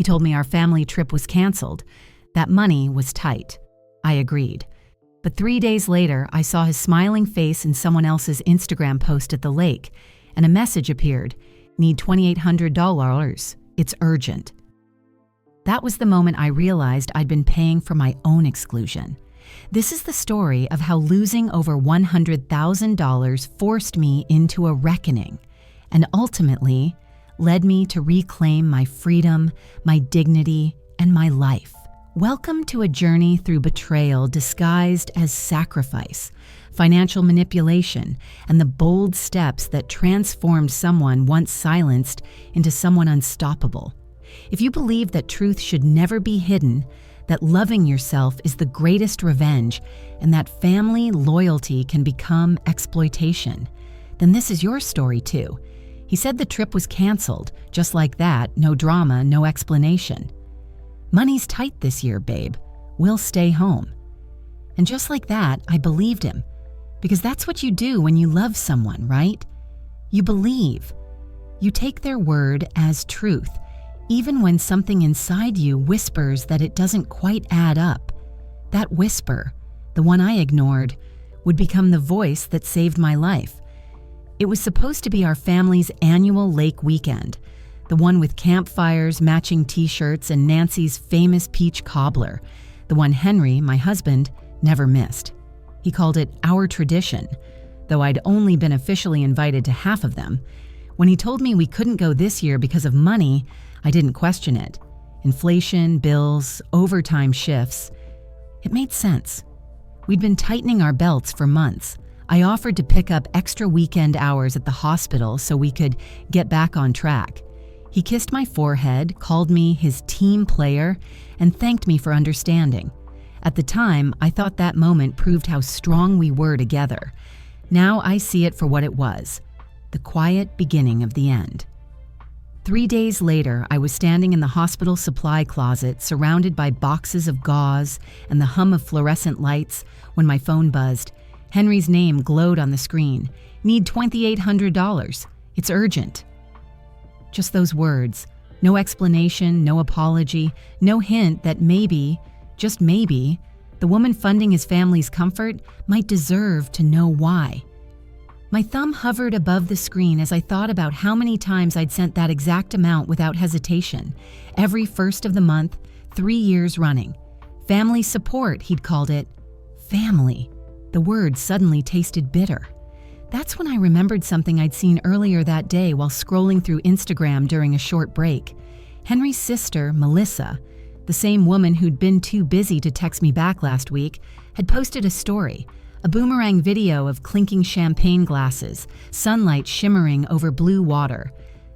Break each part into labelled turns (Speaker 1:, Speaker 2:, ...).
Speaker 1: He told me our family trip was canceled. That money was tight. I agreed. But 3 days later, I saw his smiling face in someone else's Instagram post at the lake, and a message appeared, "Need $2,800. It's urgent." That was the moment I realized I'd been paying for my own exclusion. This is the story of how losing over $100,000 forced me into a reckoning, and ultimately led me to reclaim my freedom, my dignity, and my life. Welcome to a journey through betrayal disguised as sacrifice, financial manipulation, and the bold steps that transformed someone once silenced into someone unstoppable. If you believe that truth should never be hidden, that loving yourself is the greatest revenge, and that family loyalty can become exploitation, then this is your story too. He said the trip was canceled, just like that, no drama, no explanation. "Money's tight this year, babe. We'll stay home." And just like that, I believed him. Because that's what you do when you love someone, right? You believe. You take their word as truth, even when something inside you whispers that it doesn't quite add up. That whisper, the one I ignored, would become the voice that saved my life. It was supposed to be our family's annual lake weekend, the one with campfires, matching t-shirts, and Nancy's famous peach cobbler, the one Henry, my husband, never missed. He called it our tradition, though I'd only been officially invited to half of them. When he told me we couldn't go this year because of money, I didn't question it. Inflation, bills, overtime shifts. It made sense. We'd been tightening our belts for months. I offered to pick up extra weekend hours at the hospital so we could get back on track. He kissed my forehead, called me his team player, and thanked me for understanding. At the time, I thought that moment proved how strong we were together. Now I see it for what it was, the quiet beginning of the end. 3 days later, I was standing in the hospital supply closet, surrounded by boxes of gauze and the hum of fluorescent lights, when my phone buzzed. Henry's name glowed on the screen. "Need $2,800. It's urgent." Just those words. No explanation, no apology, no hint that maybe, just maybe, the woman funding his family's comfort might deserve to know why. My thumb hovered above the screen as I thought about how many times I'd sent that exact amount without hesitation. Every first of the month, 3 years running. Family support, he'd called it. Family. The word suddenly tasted bitter. That's when I remembered something I'd seen earlier that day while scrolling through Instagram during a short break. Henry's sister, Melissa, the same woman who'd been too busy to text me back last week, had posted a story, a boomerang video of clinking champagne glasses, sunlight shimmering over blue water.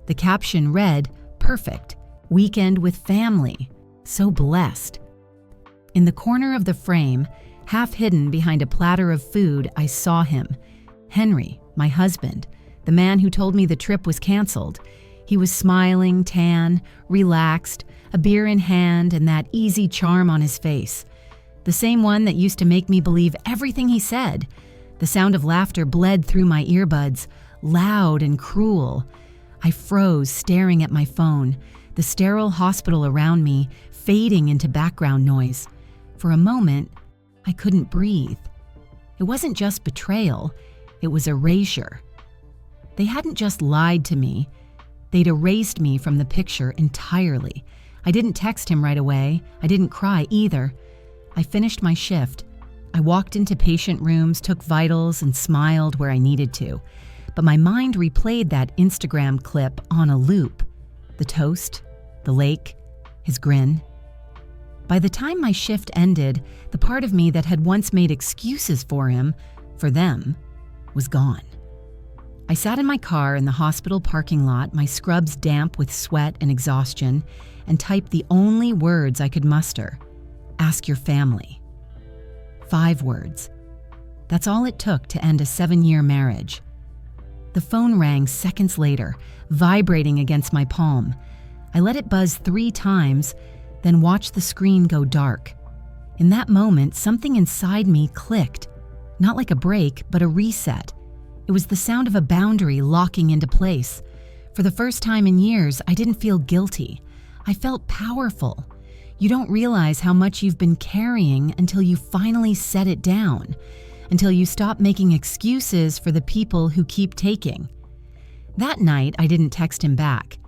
Speaker 1: The caption read, "Perfect. Weekend with family. So blessed." In the corner of the frame, half hidden behind a platter of food, I saw him. Henry, my husband, the man who told me the trip was canceled. He was smiling, tan, relaxed, a beer in hand, and that easy charm on his face. The same one that used to make me believe everything he said. The sound of laughter bled through my earbuds, loud and cruel. I froze, staring at my phone, the sterile hospital around me fading into background noise. For a moment, I couldn't breathe. It wasn't just betrayal, it was erasure. They hadn't just lied to me, they'd erased me from the picture entirely. I didn't text him right away. I didn't cry either. I finished my shift. I walked into patient rooms, took vitals, and smiled where I needed to. But my mind replayed that Instagram clip on a loop. The toast, the lake, his grin. By the time my shift ended, the part of me that had once made excuses for him, for them, was gone. I sat in my car in the hospital parking lot, my scrubs damp with sweat and exhaustion, and typed the only words I could muster. Ask your family. 5 words. That's all it took to end a 7-year marriage. The phone rang seconds later, vibrating against my palm. I let it buzz 3 times, then watched the screen go dark. In that moment, something inside me clicked. Not like a break, but a reset. It was the sound of a boundary locking into place. For the first time in years, I didn't feel guilty. I felt powerful. You don't realize how much you've been carrying until you finally set it down, until you stop making excuses for the people who keep taking. That night, I didn't text him back.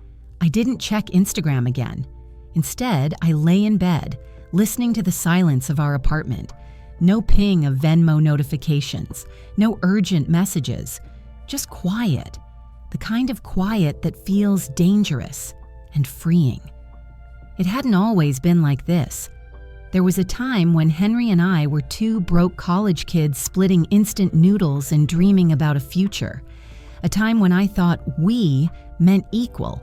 Speaker 1: I didn't check Instagram again. Instead, I lay in bed, listening to the silence of our apartment. No ping of Venmo notifications, no urgent messages, just quiet. The kind of quiet that feels dangerous and freeing. It hadn't always been like this. There was a time when Henry and I were two broke college kids splitting instant noodles and dreaming about a future. A time when I thought we meant equal.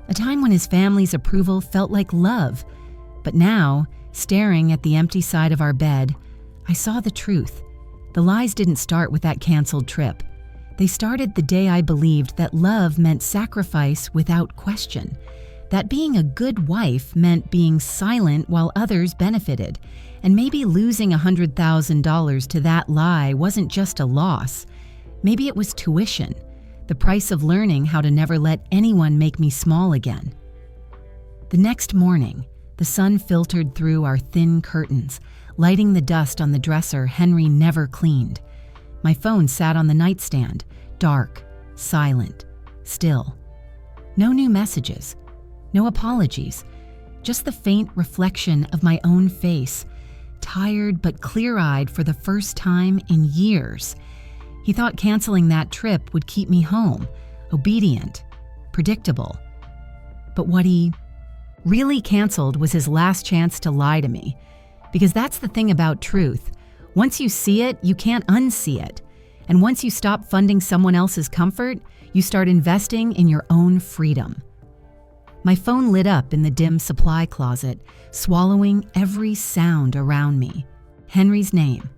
Speaker 1: A time when his family's approval felt like love. But now, staring at the empty side of our bed, I saw the truth. The lies didn't start with that canceled trip. They started the day I believed that love meant sacrifice without question. That being a good wife meant being silent while others benefited. And maybe losing $100,000 to that lie wasn't just a loss. Maybe it was tuition, the price of learning how to never let anyone make me small again. The next morning, the sun filtered through our thin curtains, lighting the dust on the dresser Henry never cleaned. My phone sat on the nightstand, dark, silent, still. No new messages, no apologies, just the faint reflection of my own face, tired but clear-eyed for the first time in years. He thought canceling that trip would keep me home, obedient, predictable. But what he really canceled was his last chance to lie to me. Because that's the thing about truth. Once you see it, you can't unsee it. And once you stop funding someone else's comfort, you start investing in your own freedom. My phone lit up in the dim supply closet, swallowing every sound around me. Henry's name.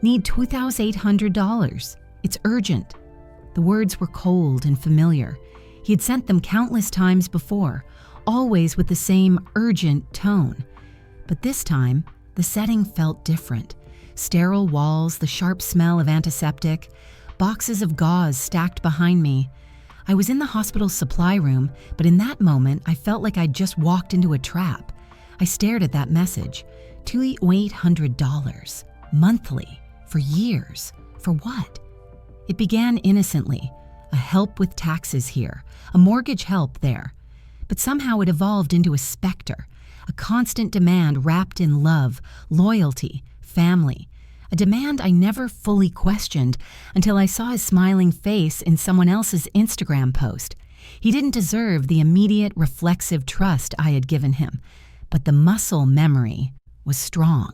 Speaker 1: Need $2,800. It's urgent. The words were cold and familiar. He had sent them countless times before, always with the same urgent tone. But this time, the setting felt different. Sterile walls, the sharp smell of antiseptic, boxes of gauze stacked behind me. I was in the hospital's supply room, but in that moment, I felt like I'd just walked into a trap. I stared at that message. $2,800. Monthly. For years. For what? It began innocently. A help with taxes here. A mortgage help there. But somehow it evolved into a specter. A constant demand wrapped in love, loyalty, family. A demand I never fully questioned until I saw his smiling face in someone else's Instagram post. He didn't deserve the immediate reflexive trust I had given him, but the muscle memory was strong.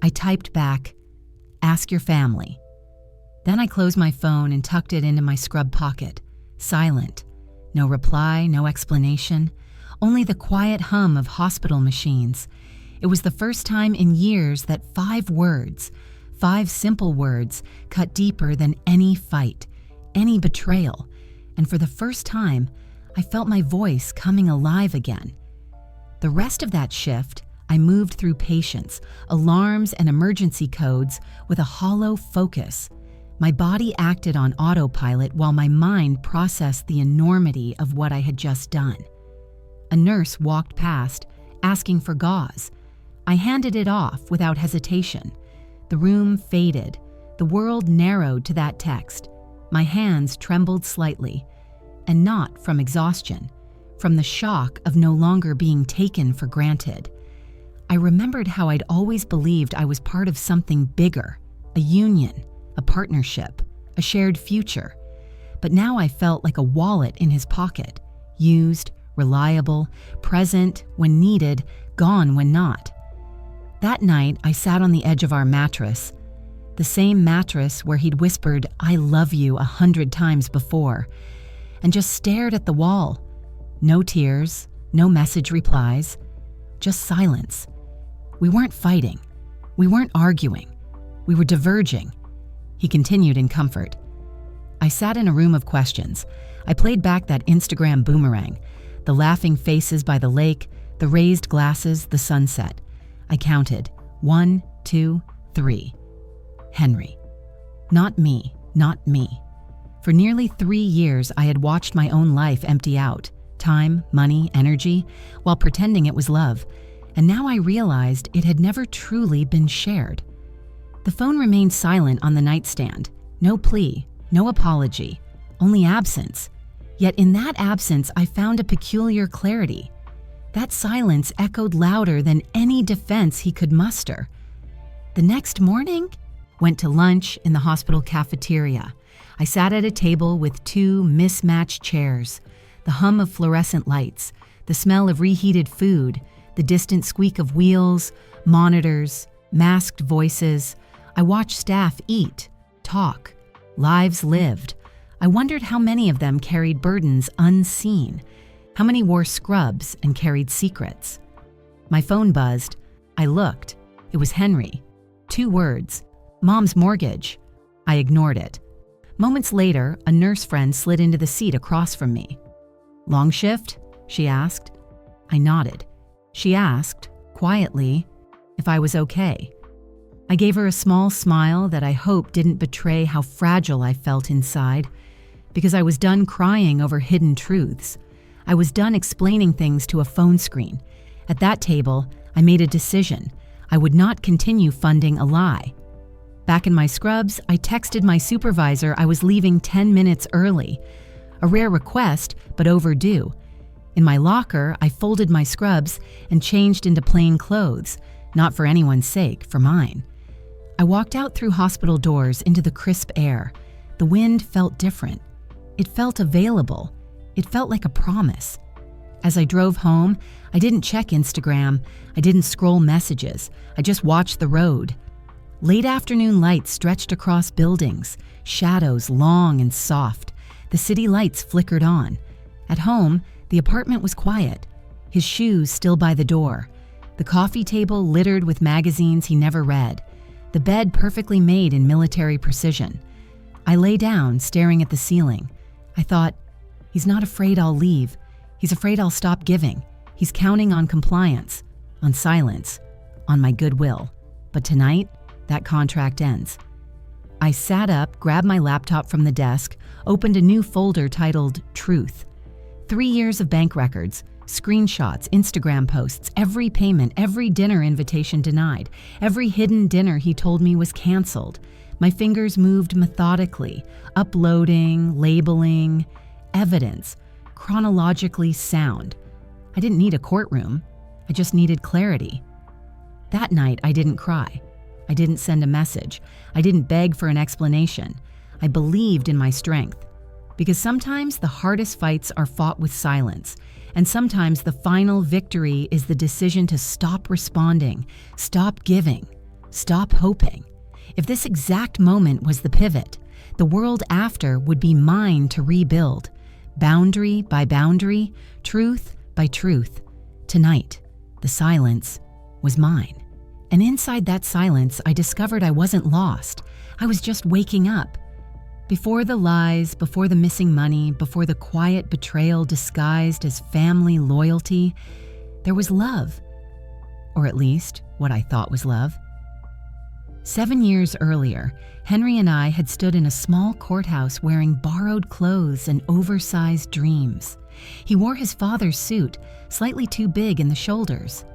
Speaker 1: I typed back, "Ask your family." Then I closed my phone and tucked it into my scrub pocket. Silent. No reply, no explanation. Only the quiet hum of hospital machines. It was the first time in years that 5 words, 5 simple words, cut deeper than any fight, any betrayal. And for the first time, I felt my voice coming alive again. The rest of that shift, I moved through patients, alarms, and emergency codes with a hollow focus. My body acted on autopilot while my mind processed the enormity of what I had just done. A nurse walked past, asking for gauze. I handed it off without hesitation. The room faded. The world narrowed to that text. My hands trembled slightly, and not from exhaustion, from the shock of no longer being taken for granted. I remembered how I'd always believed I was part of something bigger, a union, a partnership, a shared future. But now I felt like a wallet in his pocket, used, reliable, present when needed, gone when not. That night, I sat on the edge of our mattress, the same mattress where he'd whispered, "I love you" 100 times before, and just stared at the wall. No tears, no message replies, just silence. We weren't fighting. We weren't arguing. We were diverging. He continued in comfort. I sat in a room of questions. I played back that Instagram boomerang, the laughing faces by the lake, the raised glasses, the sunset. I counted 1, 2, 3. Henry. Not me, not me. For nearly 3 years, I had watched my own life empty out, time, money, energy, while pretending it was love. And now I realized it had never truly been shared. The phone remained silent on the nightstand. No plea, no apology, only absence. Yet in that absence, I found a peculiar clarity. That silence echoed louder than any defense he could muster. The next morning, went to lunch in the hospital cafeteria. I sat at a table with two mismatched chairs, the hum of fluorescent lights, the smell of reheated food, the distant squeak of wheels, monitors, masked voices. I watched staff eat, talk, lives lived. I wondered how many of them carried burdens unseen, how many wore scrubs and carried secrets. My phone buzzed. I looked. It was Henry. 2 words, Mom's mortgage. I ignored it. Moments later, a nurse friend slid into the seat across from me. "Long shift?" she asked. I nodded. She asked, quietly, if I was okay. I gave her a small smile that I hoped didn't betray how fragile I felt inside, because I was done crying over hidden truths. I was done explaining things to a phone screen. At that table, I made a decision. I would not continue funding a lie. Back in my scrubs, I texted my supervisor I was leaving 10 minutes early. A rare request, but overdue. In my locker, I folded my scrubs and changed into plain clothes, not for anyone's sake, for mine. I walked out through hospital doors into the crisp air. The wind felt different. It felt available. It felt like a promise. As I drove home, I didn't check Instagram. I didn't scroll messages. I just watched the road. Late afternoon lights stretched across buildings, shadows long and soft. The city lights flickered on. At home, the apartment was quiet, his shoes still by the door, the coffee table littered with magazines he never read, the bed perfectly made in military precision. I lay down, staring at the ceiling. I thought, he's not afraid I'll leave. He's afraid I'll stop giving. He's counting on compliance, on silence, on my goodwill. But tonight, that contract ends. I sat up, grabbed my laptop from the desk, opened a new folder titled Truth. 3 years of bank records, screenshots, Instagram posts, every payment, every dinner invitation denied, every hidden dinner he told me was canceled. My fingers moved methodically, uploading, labeling, evidence, chronologically sound. I didn't need a courtroom. I just needed clarity. That night, I didn't cry. I didn't send a message. I didn't beg for an explanation. I believed in my strength. Because sometimes the hardest fights are fought with silence, and sometimes the final victory is the decision to stop responding, stop giving, stop hoping. If this exact moment was the pivot, the world after would be mine to rebuild, boundary by boundary, truth by truth. Tonight, the silence was mine. And inside that silence, I discovered I wasn't lost. I was just waking up. Before the lies, before the missing money, before the quiet betrayal disguised as family loyalty, there was love. Or at least, what I thought was love. 7 years earlier, Henry and I had stood in a small courthouse wearing borrowed clothes and oversized dreams. He wore his father's suit, slightly too big in the shoulders.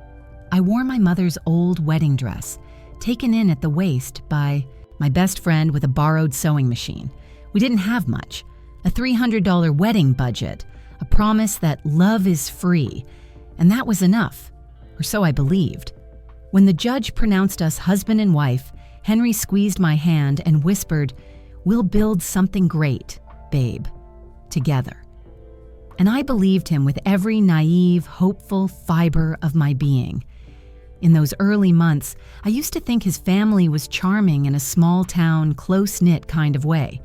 Speaker 1: I wore my mother's old wedding dress, taken in at the waist by my best friend with a borrowed sewing machine. We didn't have much, a $300 wedding budget, a promise that love is free, and that was enough, or so I believed. When the judge pronounced us husband and wife, Henry squeezed my hand and whispered, "We'll build something great, babe, together." And I believed him with every naive, hopeful fiber of my being. In those early months, I used to think his family was charming in a small-town, close-knit kind of way.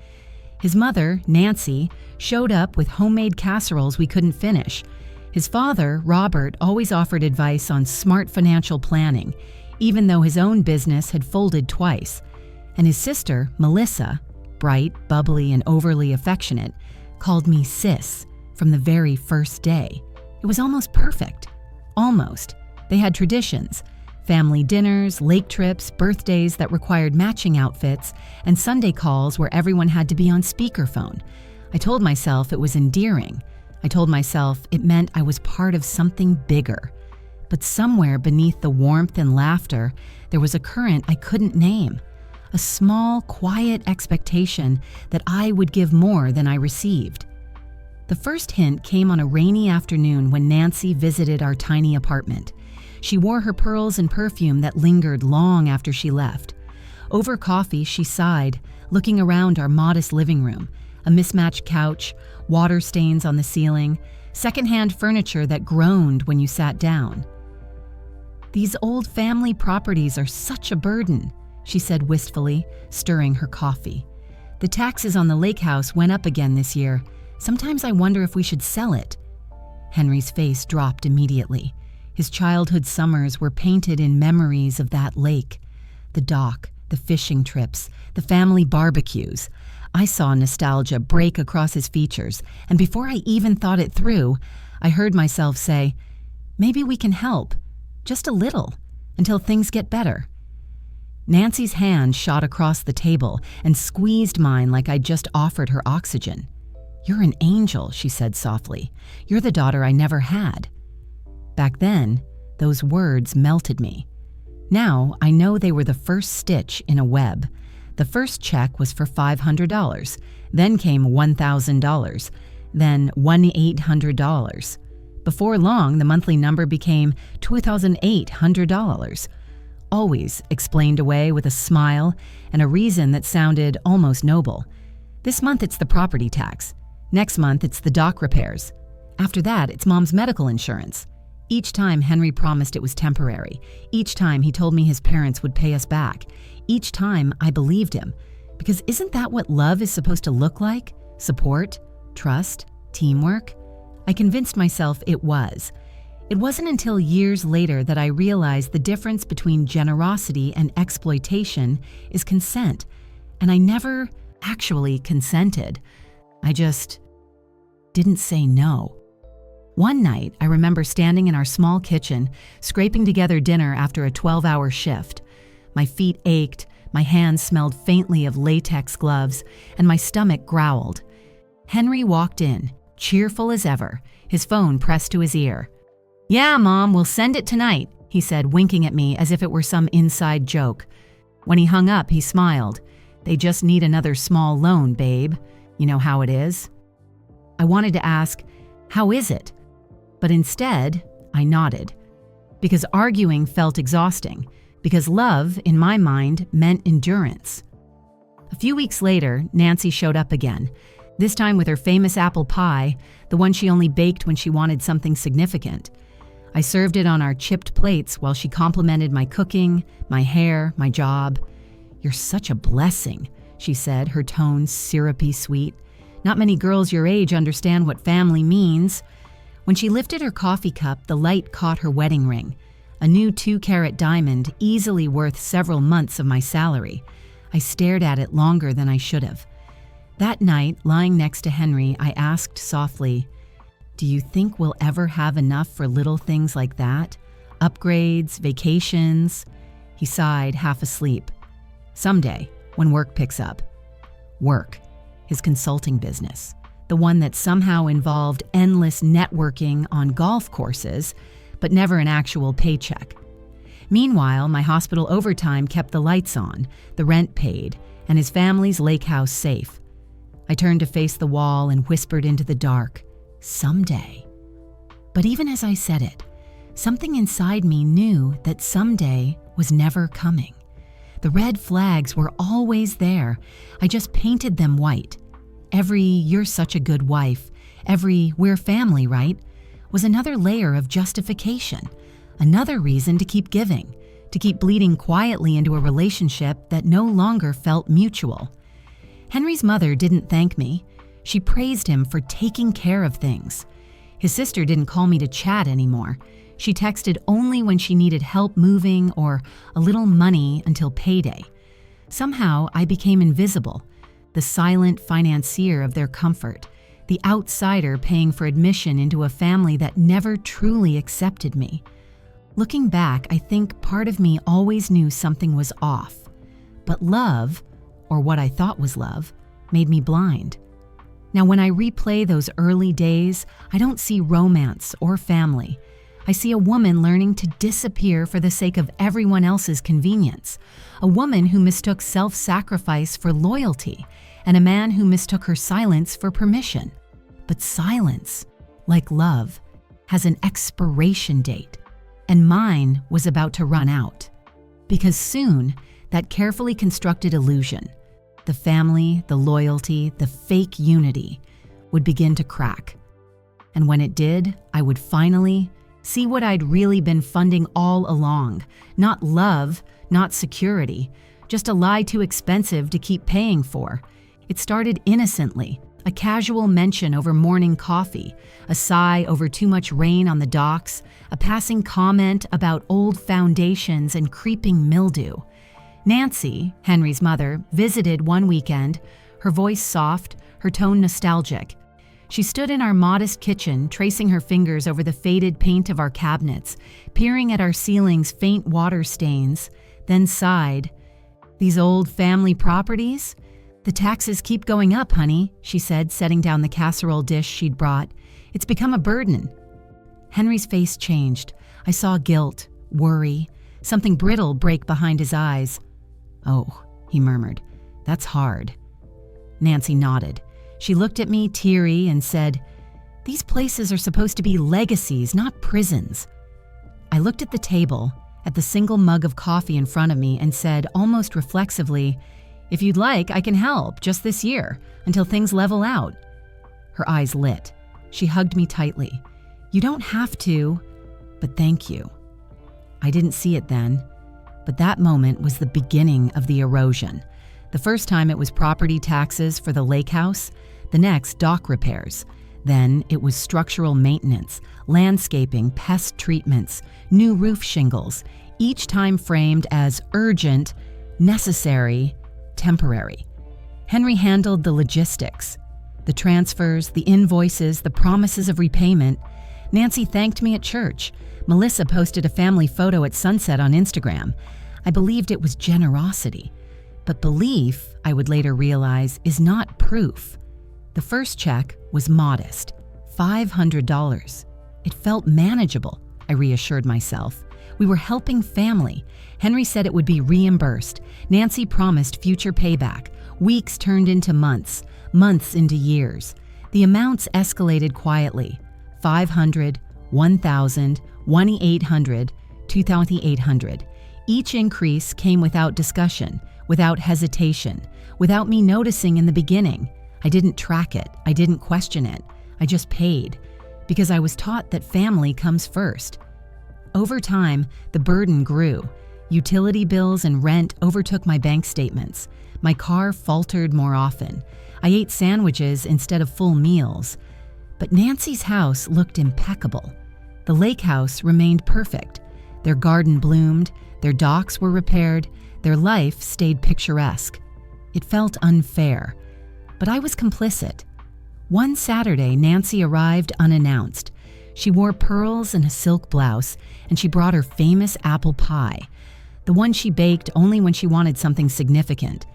Speaker 1: His mother, Nancy, showed up with homemade casseroles we couldn't finish. His father, Robert, always offered advice on smart financial planning, even though his own business had folded twice. And his sister, Melissa, bright, bubbly, and overly affectionate, called me sis from the very first day. It was almost perfect. Almost. They had traditions. Family dinners, lake trips, birthdays that required matching outfits, and Sunday calls where everyone had to be on speakerphone. I told myself it was endearing. I told myself it meant I was part of something bigger. But somewhere beneath the warmth and laughter, there was a current I couldn't name. A small, quiet expectation that I would give more than I received. The first hint came on a rainy afternoon when Nancy visited our tiny apartment. She wore her pearls and perfume that lingered long after she left. Over coffee, she sighed, looking around our modest living room, a mismatched couch, water stains on the ceiling, secondhand furniture that groaned when you sat down. "These old family properties are such a burden," she said wistfully, stirring her coffee. "The taxes on the lake house went up again this year. Sometimes I wonder if we should sell it." Henry's face dropped immediately. His childhood summers were painted in memories of that lake. The dock, the fishing trips, the family barbecues. I saw nostalgia break across his features, and before I even thought it through, I heard myself say, "Maybe we can help, just a little, until things get better." Nancy's hand shot across the table and squeezed mine like I'd just offered her oxygen. "You're an angel," she said softly. "You're the daughter I never had." Back then, those words melted me. Now, I know they were the first stitch in a web. The first check was for $500, then came $1,000, then $1,800. Before long, the monthly number became $2,800. Always explained away with a smile and a reason that sounded almost noble. This month it's the property tax. Next month it's the dock repairs. After that, it's Mom's medical insurance. Each time Henry promised it was temporary. Each time he told me his parents would pay us back. Each time I believed him. Because isn't that what love is supposed to look like? Support, trust, teamwork? I convinced myself it was. It wasn't until years later that I realized the difference between generosity and exploitation is consent. And I never actually consented. I just didn't say no. One night, I remember standing in our small kitchen, scraping together dinner after a 12-hour shift. My feet ached, my hands smelled faintly of latex gloves, and my stomach growled. Henry walked in, cheerful as ever, his phone pressed to his ear. "Yeah, Mom, we'll send it tonight," he said, winking at me as if it were some inside joke. When he hung up, he smiled. "They just need another small loan, babe. You know how it is." I wanted to ask, "How is it?" But instead, I nodded. Because arguing felt exhausting. Because love, in my mind, meant endurance. A few weeks later, Nancy showed up again. This time with her famous apple pie, the one she only baked when she wanted something significant. I served it on our chipped plates while she complimented my cooking, my hair, my job. "You're such a blessing," she said, her tone syrupy sweet. "Not many girls your age understand what family means." When she lifted her coffee cup, the light caught her wedding ring, a new 2-carat diamond easily worth several months of my salary. I stared at it longer than I should have. That night, lying next to Henry, I asked softly, "Do you think we'll ever have enough for little things like that? Upgrades, vacations?" He sighed, half asleep. "Someday, when work picks up." Work, his consulting business. The one that somehow involved endless networking on golf courses, but never an actual paycheck. Meanwhile, my hospital overtime kept the lights on, the rent paid, and his family's lake house safe. I turned to face the wall and whispered into the dark, "Someday." But even as I said it, something inside me knew that someday was never coming. The red flags were always there. I just painted them white. Every "you're such a good wife," every "we're family, right?" was another layer of justification, another reason to keep giving, to keep bleeding quietly into a relationship that no longer felt mutual. Henry's mother didn't thank me. She praised him for taking care of things. His sister didn't call me to chat anymore. She texted only when she needed help moving or a little money until payday. Somehow, I became invisible, the silent financier of their comfort, the outsider paying for admission into a family that never truly accepted me. Looking back, I think part of me always knew something was off. But love, or what I thought was love, made me blind. Now, when I replay those early days, I don't see romance or family. I see a woman learning to disappear for the sake of everyone else's convenience, a woman who mistook self-sacrifice for loyalty, and a man who mistook her silence for permission. But silence, like love, has an expiration date, and mine was about to run out. Because soon, that carefully constructed illusion, the family, the loyalty, the fake unity, would begin to crack. And when it did, I would finally see what I'd really been funding all along. Not love, not security, just a lie too expensive to keep paying for. It started innocently, a casual mention over morning coffee, a sigh over too much rain on the docks, a passing comment about old foundations and creeping mildew. Nancy, Henry's mother, visited one weekend, her voice soft, her tone nostalgic. She stood in our modest kitchen, tracing her fingers over the faded paint of our cabinets, peering at our ceiling's faint water stains, then sighed. "These old family properties? The taxes keep going up, honey," she said, setting down the casserole dish she'd brought. "It's become a burden." Henry's face changed. I saw guilt, worry, something brittle break behind his eyes. "Oh," he murmured, "that's hard." Nancy nodded. She looked at me, teary, and said, "These places are supposed to be legacies, not prisons." I looked at the table, at the single mug of coffee in front of me, and said, almost reflexively, "If you'd like, I can help, just this year, until things level out." Her eyes lit. She hugged me tightly. "You don't have to, but thank you." I didn't see it then, but that moment was the beginning of the erosion. The first time it was property taxes for the lake house, the next dock repairs. Then it was structural maintenance, landscaping, pest treatments, new roof shingles, each time framed as urgent, necessary, temporary. Henry handled the logistics, the transfers, the invoices, the promises of repayment. Nancy thanked me at church. Melissa posted a family photo at sunset on Instagram. I believed it was generosity. But belief, I would later realize, is not proof. The first check was modest, $500. It felt manageable, I reassured myself. We were helping family. Henry said it would be reimbursed. Nancy promised future payback. Weeks turned into months, months into years. The amounts escalated quietly. 500, 1,000, 1,800, 2,800. Each increase came without discussion, without hesitation, without me noticing in the beginning. I didn't track it. I didn't question it. I just paid, because I was taught that family comes first. Over time, the burden grew. Utility bills and rent overtook my bank statements. My car faltered more often. I ate sandwiches instead of full meals. But Nancy's house looked impeccable. The lake house remained perfect. Their garden bloomed, their docks were repaired, their life stayed picturesque. It felt unfair, but I was complicit. One Saturday, Nancy arrived unannounced. She wore pearls and a silk blouse, and she brought her famous apple pie, the one she baked only when she wanted something significant.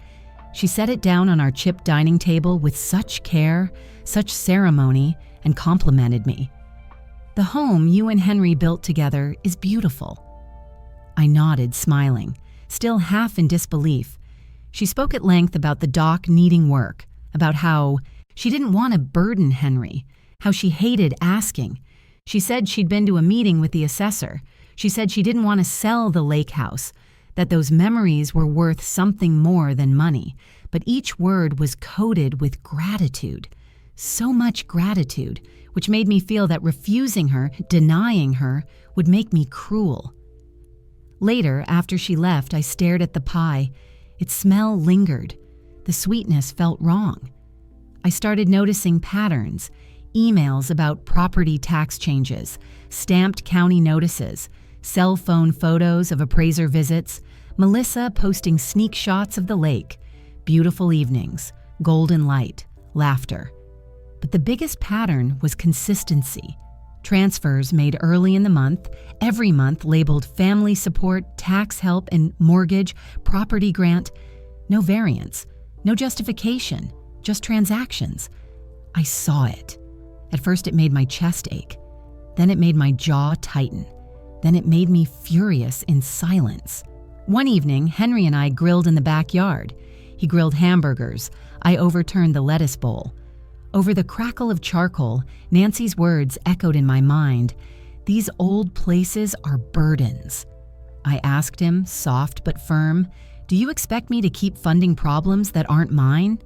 Speaker 1: She set it down on our chipped dining table with such care, such ceremony, and complimented me. "The home you and Henry built together is beautiful." I nodded, smiling, still half in disbelief. She spoke at length about the dock needing work, about how she didn't want to burden Henry, how she hated asking. She said she'd been to a meeting with the assessor. She said she didn't want to sell the lake house, that those memories were worth something more than money, but each word was coated with gratitude. So much gratitude, which made me feel that refusing her, denying her, would make me cruel. Later, after she left, I stared at the pie. Its smell lingered. The sweetness felt wrong. I started noticing patterns, emails about property tax changes, stamped county notices, cell phone photos of appraiser visits, Melissa posting sneak shots of the lake, beautiful evenings, golden light, laughter. But the biggest pattern was consistency. Transfers made early in the month, every month labeled family support, tax help, and mortgage, property grant. No variance, no justification, just transactions. I saw it. At first, it made my chest ache. Then it made my jaw tighten. Then it made me furious in silence. One evening, Henry and I grilled in the backyard. He grilled hamburgers. I overturned the lettuce bowl. Over the crackle of charcoal, Nancy's words echoed in my mind. "These old places are burdens." I asked him, soft but firm, "Do you expect me to keep funding problems that aren't mine?"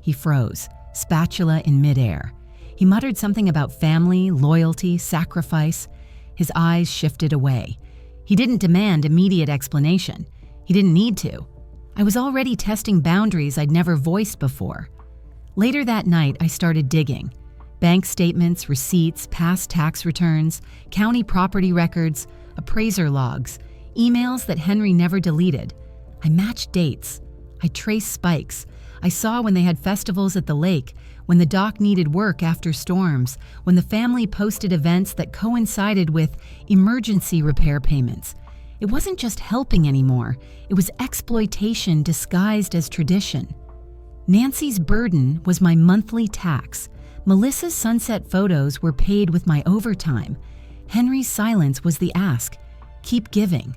Speaker 1: He froze, spatula in midair. He muttered something about family, loyalty, sacrifice. His eyes shifted away. He didn't demand immediate explanation. He didn't need to. I was already testing boundaries I'd never voiced before. Later that night, I started digging. Bank statements, receipts, past tax returns, county property records, appraiser logs, emails that Henry never deleted. I matched dates. I traced spikes. I saw when they had festivals at the lake, when the dock needed work after storms, when the family posted events that coincided with emergency repair payments. It wasn't just helping anymore. It was exploitation disguised as tradition. Nancy's burden was my monthly tax. Melissa's sunset photos were paid with my overtime. Henry's silence was the ask. Keep giving.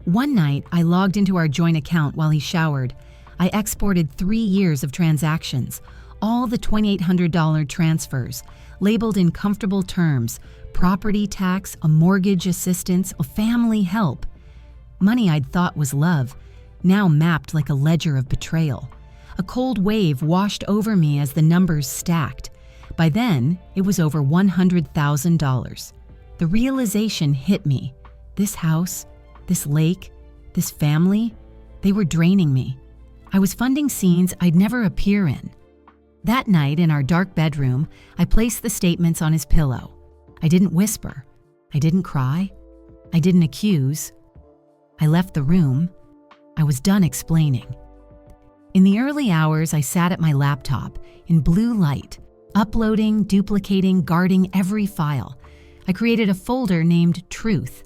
Speaker 1: One night, I logged into our joint account while he showered. I exported 3 years of transactions, all the $2,800 transfers, labeled in comfortable terms: property tax, a mortgage assistance, a family help. Money I'd thought was love, now mapped like a ledger of betrayal. A cold wave washed over me as the numbers stacked. By then, it was over $100,000. The realization hit me. This house, this lake, this family, they were draining me. I was funding scenes I'd never appear in. That night, in our dark bedroom, I placed the statements on his pillow. I didn't whisper. I didn't cry. I didn't accuse. I left the room. I was done explaining. In the early hours, I sat at my laptop, in blue light, uploading, duplicating, guarding every file. I created a folder named Truth.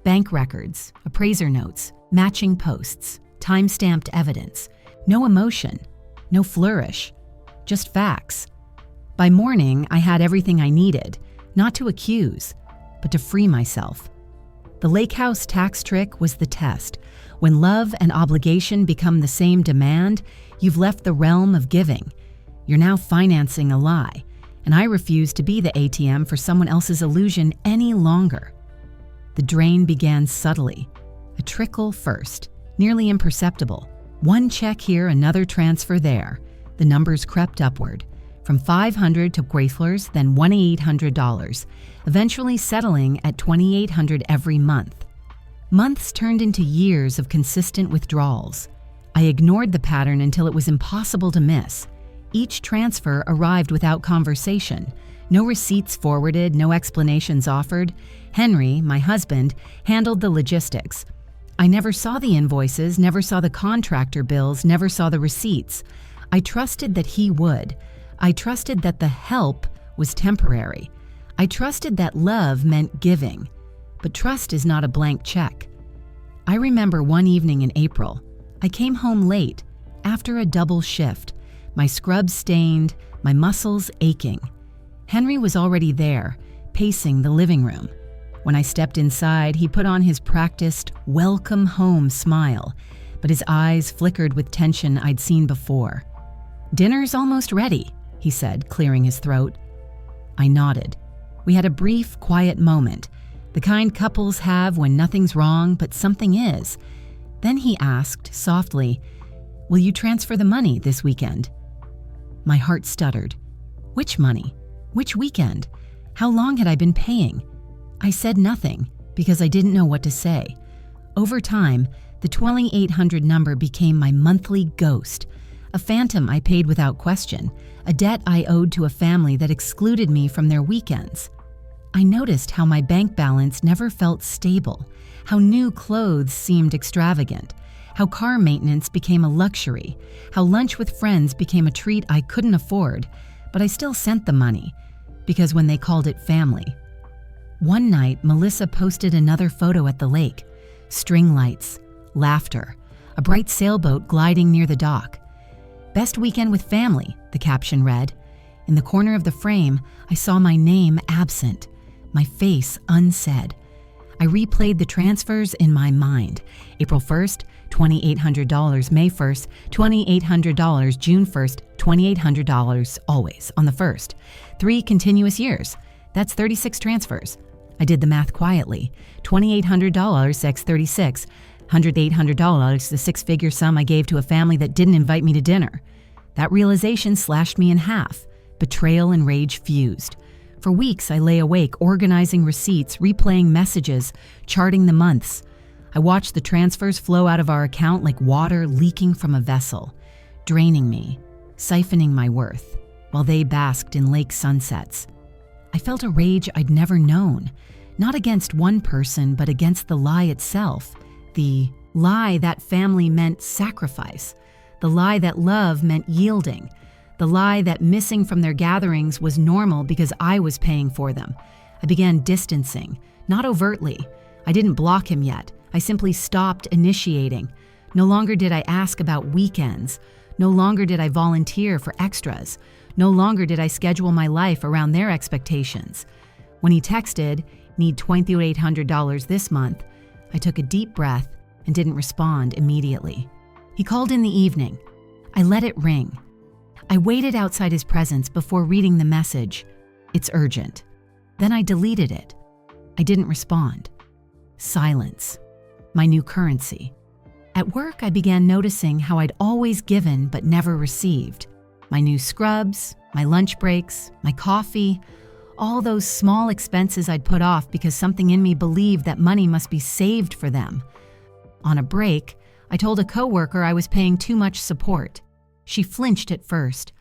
Speaker 1: Bank records, appraiser notes, matching posts, time-stamped evidence. No emotion, no flourish, just facts. By morning, I had everything I needed, not to accuse, but to free myself. The lake house tax trick was the test. When love and obligation become the same demand, you've left the realm of giving. You're now financing a lie, and I refuse to be the ATM for someone else's illusion any longer. The drain began subtly, a trickle first, nearly imperceptible. One check here, another transfer there. The numbers crept upward, from $500 to Quaithlers, then $1,800, eventually settling at $2,800 every month. Months turned into years of consistent withdrawals. I ignored the pattern until it was impossible to miss. Each transfer arrived without conversation. No receipts forwarded, no explanations offered. Henry, my husband, handled the logistics. I never saw the invoices, never saw the contractor bills, never saw the receipts. I trusted that he would. I trusted that the help was temporary. I trusted that love meant giving. But trust is not a blank check. I remember one evening in April. I came home late, after a double shift, my scrubs stained, my muscles aching. Henry was already there, pacing the living room. When I stepped inside, he put on his practiced, welcome home smile, but his eyes flickered with tension I'd seen before. "Dinner's almost ready," he said, clearing his throat. I nodded. We had a brief, quiet moment, the kind couples have when nothing's wrong, but something is. Then he asked, softly, "Will you transfer the money this weekend?" My heart stuttered. Which money? Which weekend? How long had I been paying? I said nothing, because I didn't know what to say. Over time, the $2,800 number became my monthly ghost, a phantom I paid without question, a debt I owed to a family that excluded me from their weekends. I noticed how my bank balance never felt stable, how new clothes seemed extravagant, how car maintenance became a luxury, how lunch with friends became a treat I couldn't afford, but I still sent the money, because when they called it family. One night, Melissa posted another photo at the lake. String lights, laughter, a bright sailboat gliding near the dock. "Best weekend with family," the caption read. In the corner of the frame, I saw my name absent, my face unsaid. I replayed the transfers in my mind. April 1st, $2,800. May 1st, $2,800. June 1st, $2,800 always on the 1st. 3 continuous years. That's 36 transfers. I did the math quietly. $2,800 x 36, $1,800, the six-figure sum I gave to a family that didn't invite me to dinner. That realization slashed me in half. Betrayal and rage fused. For weeks, I lay awake, organizing receipts, replaying messages, charting the months. I watched the transfers flow out of our account like water leaking from a vessel, draining me, siphoning my worth, while they basked in lake sunsets. I felt a rage I'd never known, not against one person, but against the lie itself. The lie that family meant sacrifice. The lie that love meant yielding. The lie that missing from their gatherings was normal because I was paying for them. I began distancing, not overtly. I didn't block him yet. I simply stopped initiating. No longer did I ask about weekends. No longer did I volunteer for extras. No longer did I schedule my life around their expectations. When he texted, "Need $2,800 this month," I took a deep breath and didn't respond immediately. He called in the evening. I let it ring. I waited outside his presence before reading the message. "It's urgent." Then I deleted it. I didn't respond. Silence. My new currency. At work, I began noticing how I'd always given but never received. My new scrubs, my lunch breaks, my coffee, all those small expenses I'd put off because something in me believed that money must be saved for them. On a break, I told a coworker I was paying too much support. She flinched at first.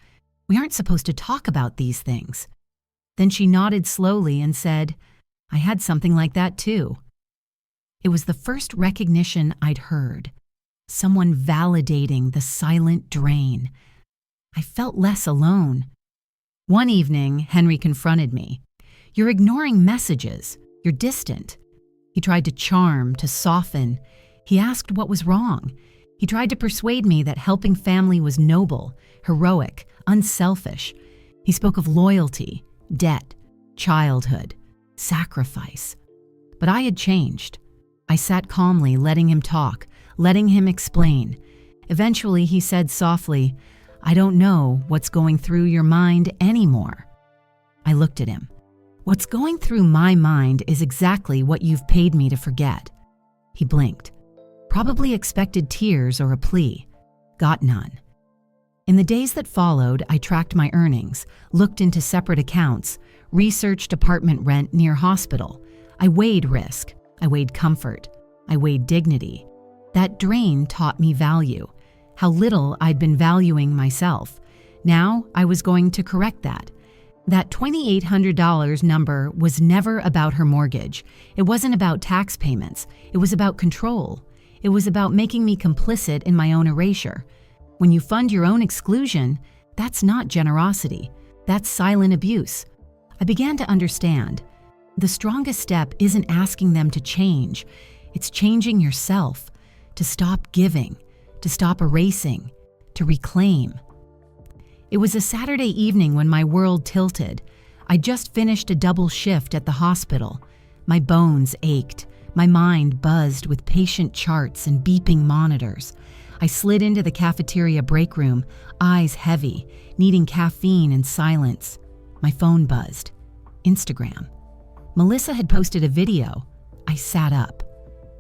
Speaker 1: "We aren't supposed to talk about these things." Then she nodded slowly and said, "I had something like that too." It was the first recognition I'd heard. Someone validating the silent drain. I felt less alone. One evening, Henry confronted me. "You're ignoring messages. You're distant." He tried to charm, to soften. He asked what was wrong. He tried to persuade me that helping family was noble, heroic, unselfish. He spoke of loyalty, debt, childhood, sacrifice. But I had changed. I sat calmly, letting him talk, letting him explain. Eventually, he said softly, "I don't know what's going through your mind anymore." I looked at him. "What's going through my mind is exactly what you've paid me to forget." He blinked. Probably expected tears or a plea. Got none. In the days that followed, I tracked my earnings, looked into separate accounts, researched apartment rent near hospital. I weighed risk. I weighed comfort. I weighed dignity. That drain taught me value, how little I'd been valuing myself. Now I was going to correct that. That $2,800 number was never about her mortgage. It wasn't about tax payments. It was about control. It was about making me complicit in my own erasure. When you fund your own exclusion, that's not generosity. That's silent abuse. I began to understand. The strongest step isn't asking them to change. It's changing yourself, to stop giving, to stop erasing, to reclaim. It was a Saturday evening when my world tilted. I just finished a double shift at the hospital. My bones ached. My mind buzzed with patient charts and beeping monitors. I slid into the cafeteria break room, eyes heavy, needing caffeine and silence. My phone buzzed. Instagram. Melissa had posted a video. I sat up.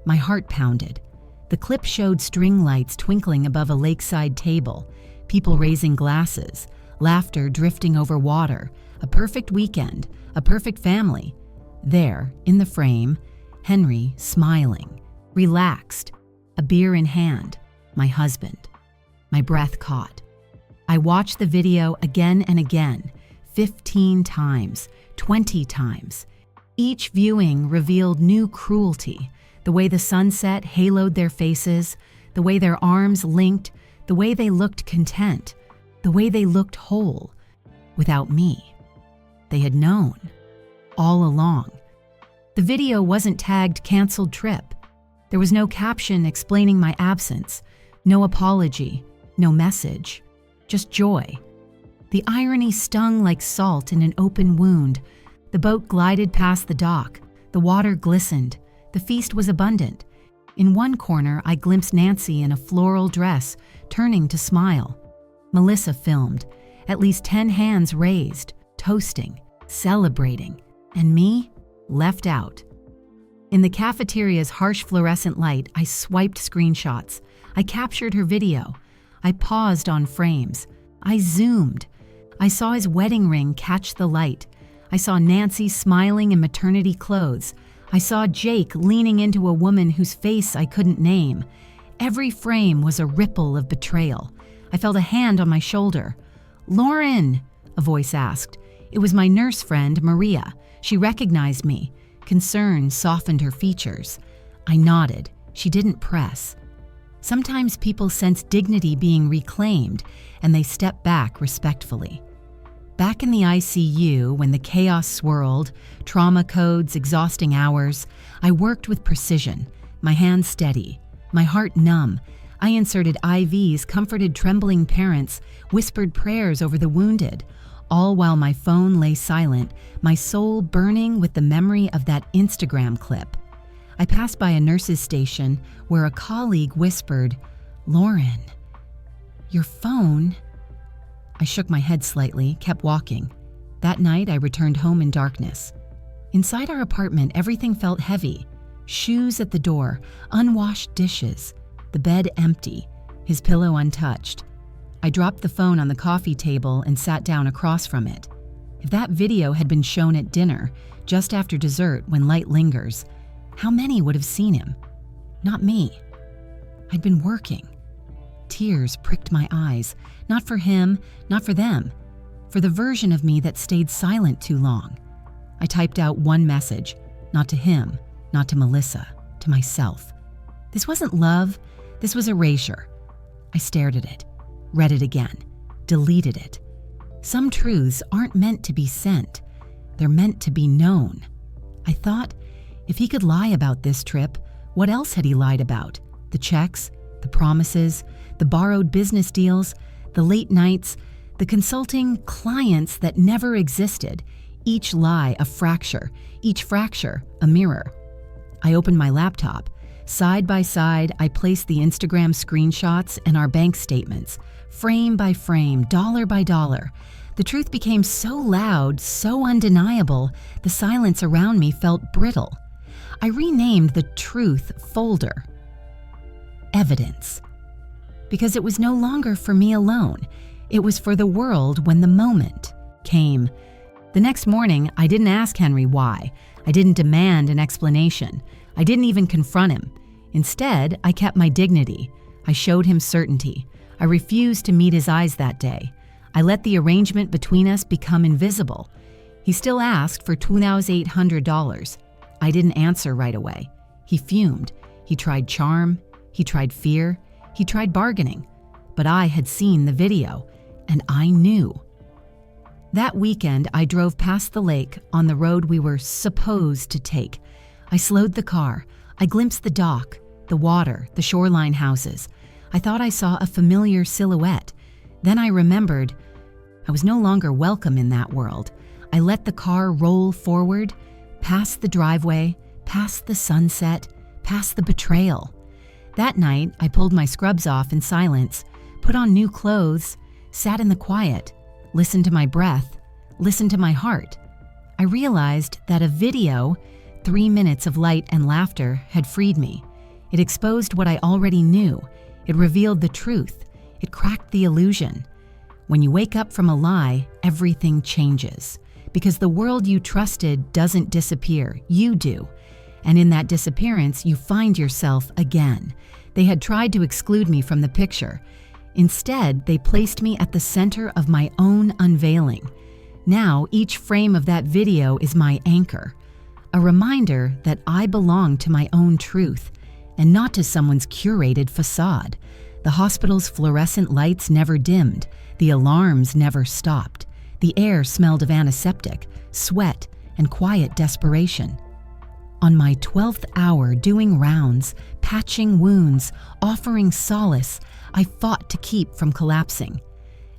Speaker 1: My heart pounded. The clip showed string lights twinkling above a lakeside table, people raising glasses, laughter drifting over water, a perfect weekend, a perfect family. There, in the frame, Henry smiling, relaxed, a beer in hand, my husband. My breath caught. I watched the video again and again, 15 times, 20 times. Each viewing revealed new cruelty, the way the sunset haloed their faces, the way their arms linked, the way they looked content, the way they looked whole, without me. They had known, all along. The video wasn't tagged "canceled trip." There was no caption explaining my absence, no apology, no message, just joy. The irony stung like salt in an open wound. The boat glided past the dock. The water glistened. The feast was abundant. In one corner, I glimpsed Nancy in a floral dress, turning to smile. Melissa filmed, at least 10 hands raised, toasting, celebrating, and me, left out. In the cafeteria's harsh fluorescent light, I swiped screenshots. I captured her video. I paused on frames. I zoomed. I saw his wedding ring catch the light. I saw Nancy smiling in maternity clothes. I saw Jake leaning into a woman whose face I couldn't name. Every frame was a ripple of betrayal. I felt a hand on my shoulder. "Lauren," a voice asked. It was my nurse friend, Maria. She recognized me. Concern softened her features. I nodded. She didn't press. Sometimes people sense dignity being reclaimed, and they step back respectfully. Back in the ICU, when the chaos swirled, trauma codes, exhausting hours, I worked with precision, my hands steady, my heart numb. I inserted IVs, comforted trembling parents, whispered prayers over the wounded, all while my phone lay silent, my soul burning with the memory of that Instagram clip. I passed by a nurse's station where a colleague whispered, "Lauren, your phone?" I shook my head slightly, kept walking. That night, I returned home in darkness. Inside our apartment, everything felt heavy. Shoes at the door, unwashed dishes, the bed empty, his pillow untouched. I dropped the phone on the coffee table and sat down across from it. If that video had been shown at dinner, just after dessert when light lingers, how many would have seen him? Not me. I'd been working. Tears pricked my eyes, not for him, not for them, for the version of me that stayed silent too long. I typed out one message, not to him, not to Melissa, to myself. This wasn't love, this was erasure. I stared at it, read it again, deleted it. Some truths aren't meant to be sent, they're meant to be known. I thought, if he could lie about this trip, what else had he lied about? The checks, the promises, the borrowed business deals, the late nights, the consulting clients that never existed, each lie a fracture, each fracture a mirror. I opened my laptop. Side by side, I placed the Instagram screenshots and our bank statements, frame by frame, dollar by dollar. The truth became so loud, so undeniable, the silence around me felt brittle. I renamed the truth folder Evidence, because it was no longer for me alone. It was for the world when the moment came. The next morning, I didn't ask Henry why. I didn't demand an explanation. I didn't even confront him. Instead, I kept my dignity. I showed him certainty. I refused to meet his eyes that day. I let the arrangement between us become invisible. He still asked for $2,800. I didn't answer right away. He fumed. He tried charm. He tried fear. He tried bargaining. But I had seen the video, and I knew. That weekend, I drove past the lake on the road we were supposed to take. I slowed the car. I glimpsed the dock, the water, the shoreline houses. I thought I saw a familiar silhouette. Then I remembered I was no longer welcome in that world. I let the car roll forward, past the driveway, past the sunset, past the betrayal. That night, I pulled my scrubs off in silence, put on new clothes, sat in the quiet, listened to my breath, listened to my heart. I realized that a video, 3 minutes of light and laughter, had freed me. It exposed what I already knew. It revealed the truth. It cracked the illusion. When you wake up from a lie, everything changes. Because the world you trusted doesn't disappear, you do. And in that disappearance, you find yourself again. They had tried to exclude me from the picture. Instead, they placed me at the center of my own unveiling. Now, each frame of that video is my anchor, a reminder that I belong to my own truth and not to someone's curated facade. The hospital's fluorescent lights never dimmed. The alarms never stopped. The air smelled of antiseptic, sweat, and quiet desperation. On my 12th hour doing rounds, patching wounds, offering solace, I fought to keep from collapsing.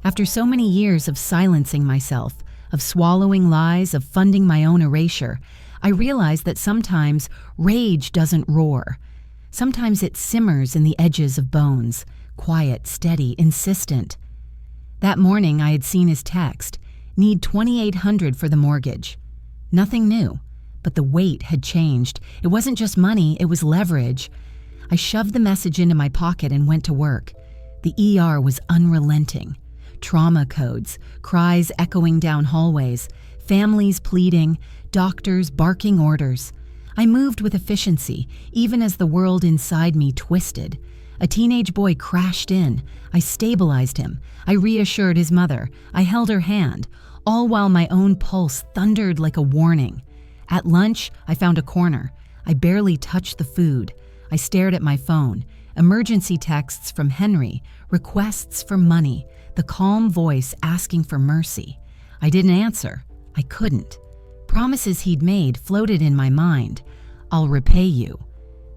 Speaker 1: After so many years of silencing myself, of swallowing lies, of funding my own erasure, I realized that sometimes rage doesn't roar. Sometimes it simmers in the edges of bones, quiet, steady, insistent. That morning I had seen his text, need $2,800 for the mortgage. Nothing new, but the weight had changed. It wasn't just money, it was leverage. I shoved the message into my pocket and went to work. The ER was unrelenting. Trauma codes, cries echoing down hallways, families pleading, doctors barking orders. I moved with efficiency, even as the world inside me twisted. A teenage boy crashed in. I stabilized him. I reassured his mother. I held her hand, all while my own pulse thundered like a warning. At lunch, I found a corner. I barely touched the food. I stared at my phone. Emergency texts from Henry, requests for money, the calm voice asking for mercy. I didn't answer. I couldn't. Promises he'd made floated in my mind. I'll repay you.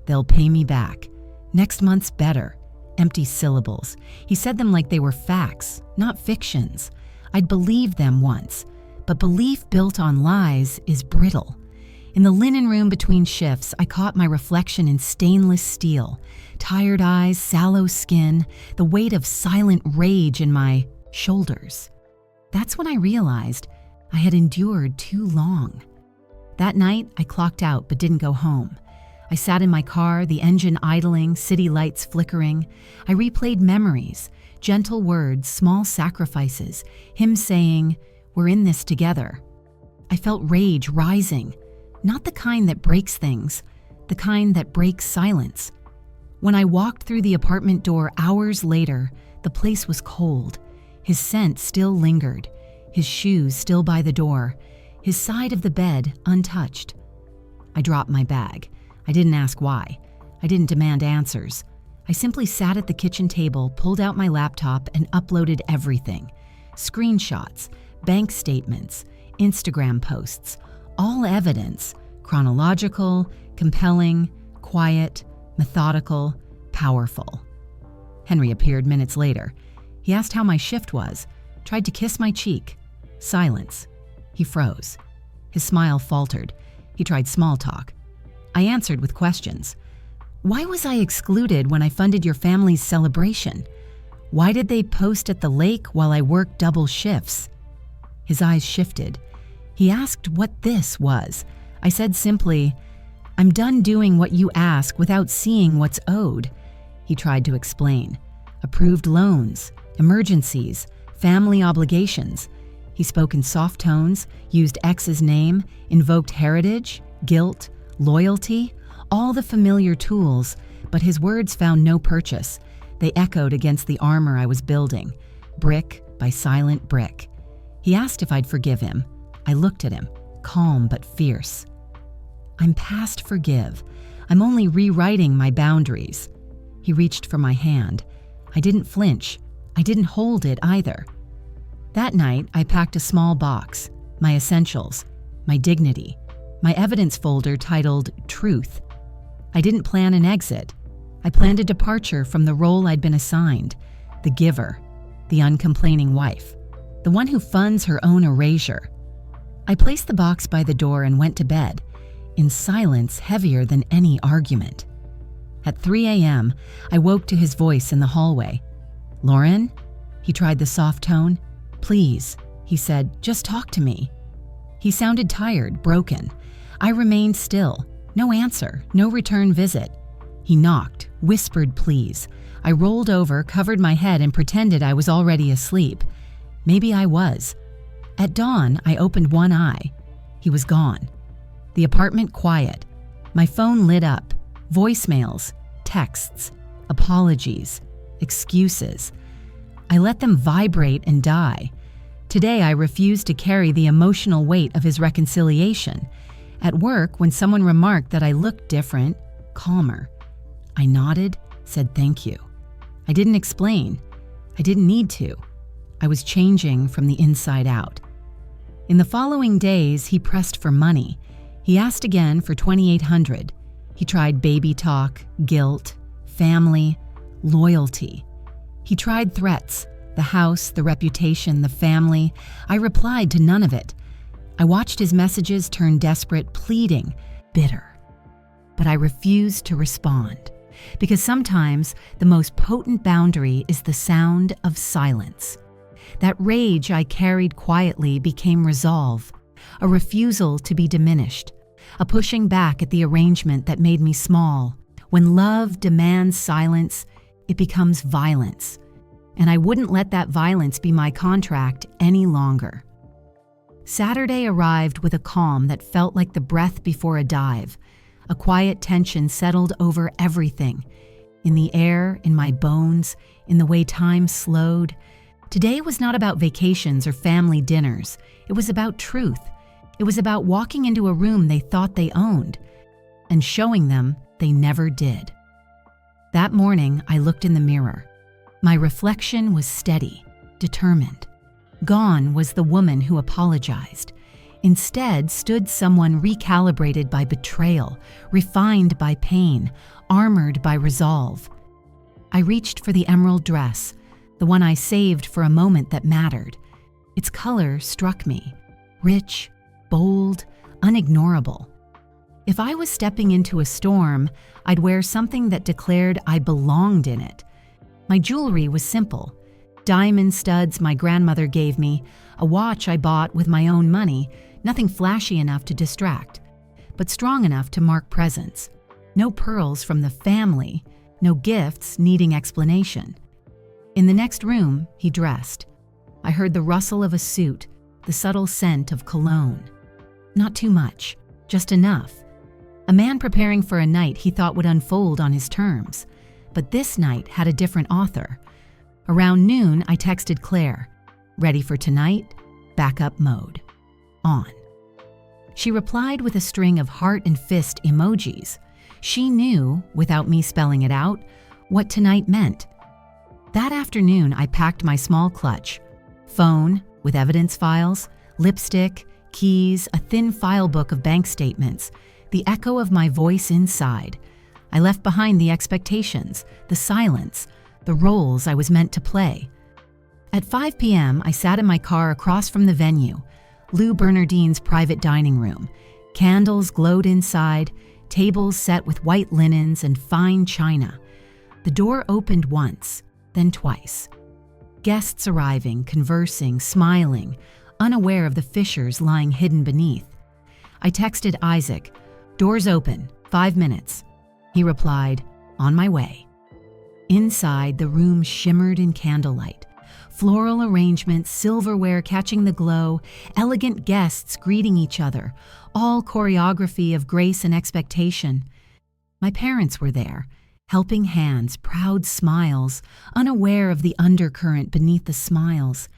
Speaker 1: They'll pay me back. Next month's better. Empty syllables. He said them like they were facts, not fictions. I'd believed them once, but belief built on lies is brittle. In the linen room between shifts, I caught my reflection in stainless steel. Tired eyes, sallow skin, the weight of silent rage in my shoulders. That's when I realized I had endured too long. That night, I clocked out but didn't go home. I sat in my car, the engine idling, city lights flickering. I replayed memories, gentle words, small sacrifices, him saying, "We're in this together." I felt rage rising, not the kind that breaks things, the kind that breaks silence. When I walked through the apartment door hours later, the place was cold. His scent still lingered, his shoes still by the door, his side of the bed untouched. I dropped my bag. I didn't ask why. I didn't demand answers. I simply sat at the kitchen table, pulled out my laptop, and uploaded everything. Screenshots, bank statements, Instagram posts, all evidence, chronological, compelling, quiet, methodical, powerful. Henry appeared minutes later. He asked how my shift was, tried to kiss my cheek. Silence. He froze. His smile faltered. He tried small talk. I answered with questions. Why was I excluded when I funded your family's celebration? Why did they post at the lake while I worked double shifts? His eyes shifted. He asked what this was. I said simply, "I'm done doing what you ask without seeing what's owed." He tried to explain. Approved loans, emergencies, family obligations. He spoke in soft tones, used X's name, invoked heritage, guilt, loyalty, all the familiar tools, but his words found no purchase. They echoed against the armor I was building, brick by silent brick. He asked if I'd forgive him. I looked at him, calm but fierce. I'm past forgive. I'm only rewriting my boundaries. He reached for my hand. I didn't flinch. I didn't hold it either. That night, I packed a small box, my essentials, my dignity, my evidence folder titled Truth. I didn't plan an exit. I planned a departure from the role I'd been assigned, the giver, the uncomplaining wife, the one who funds her own erasure. I placed the box by the door and went to bed, in silence heavier than any argument. At 3 a.m., I woke to his voice in the hallway. "Lauren?" He tried the soft tone. "Please," he said, "just talk to me." He sounded tired, broken. I remained still. No answer, no return visit. He knocked, whispered please. I rolled over, covered my head, and pretended I was already asleep. Maybe I was. At dawn, I opened one eye. He was gone. The apartment quiet. My phone lit up. Voicemails, texts, apologies, excuses. I let them vibrate and die. Today, I refused to carry the emotional weight of his reconciliation. At work, when someone remarked that I looked different, calmer, I nodded, said thank you. I didn't explain. I didn't need to. I was changing from the inside out. In the following days, he pressed for money. He asked again for $2,800. He tried baby talk, guilt, family, loyalty. He tried threats, The house, the reputation, the family. I replied to none of it. I watched his messages turn desperate, pleading, bitter. But I refused to respond, because sometimes the most potent boundary is the sound of silence. That rage I carried quietly became resolve, a refusal to be diminished, a pushing back at the arrangement that made me small. When love demands silence, it becomes violence, and I wouldn't let that violence be my contract any longer. Saturday arrived with a calm that felt like the breath before a dive. A quiet tension settled over everything, in the air, in my bones, in the way time slowed. Today was not about vacations or family dinners. It was about truth. It was about walking into a room they thought they owned and showing them they never did. That morning, I looked in the mirror. My reflection was steady, determined. Gone was the woman who apologized. Instead stood someone recalibrated by betrayal, refined by pain, armored by resolve. I reached for the emerald dress, the one I saved for a moment that mattered. Its color struck me, rich, bold, unignorable. If I was stepping into a storm, I'd wear something that declared I belonged in it. My jewelry was simple. Diamond studs my grandmother gave me, a watch I bought with my own money, nothing flashy enough to distract, but strong enough to mark presence. No pearls from the family, no gifts needing explanation. In the next room, he dressed. I heard the rustle of a suit, the subtle scent of cologne. Not too much, just enough. A man preparing for a night he thought would unfold on his terms. But this night had a different author. Around noon, I texted Claire, ready for tonight, backup mode, on. She replied with a string of heart and fist emojis. She knew, without me spelling it out, what tonight meant. That afternoon, I packed my small clutch, phone with evidence files, lipstick, keys, a thin file book of bank statements, the echo of my voice inside. I left behind the expectations, the silence, the roles I was meant to play. At 5 p.m., I sat in my car across from the venue, Lou Bernardine's private dining room. Candles glowed inside, tables set with white linens and fine china. The door opened once, then twice. Guests arriving, conversing, smiling, unaware of the fissures lying hidden beneath. I texted Isaac, "Doors open, 5 minutes." He replied, "On my way." Inside, the room shimmered in candlelight. Floral arrangements, silverware catching the glow, elegant guests greeting each other, all choreography of grace and expectation. My parents were there, helping hands, proud smiles, unaware of the undercurrent beneath the smiles.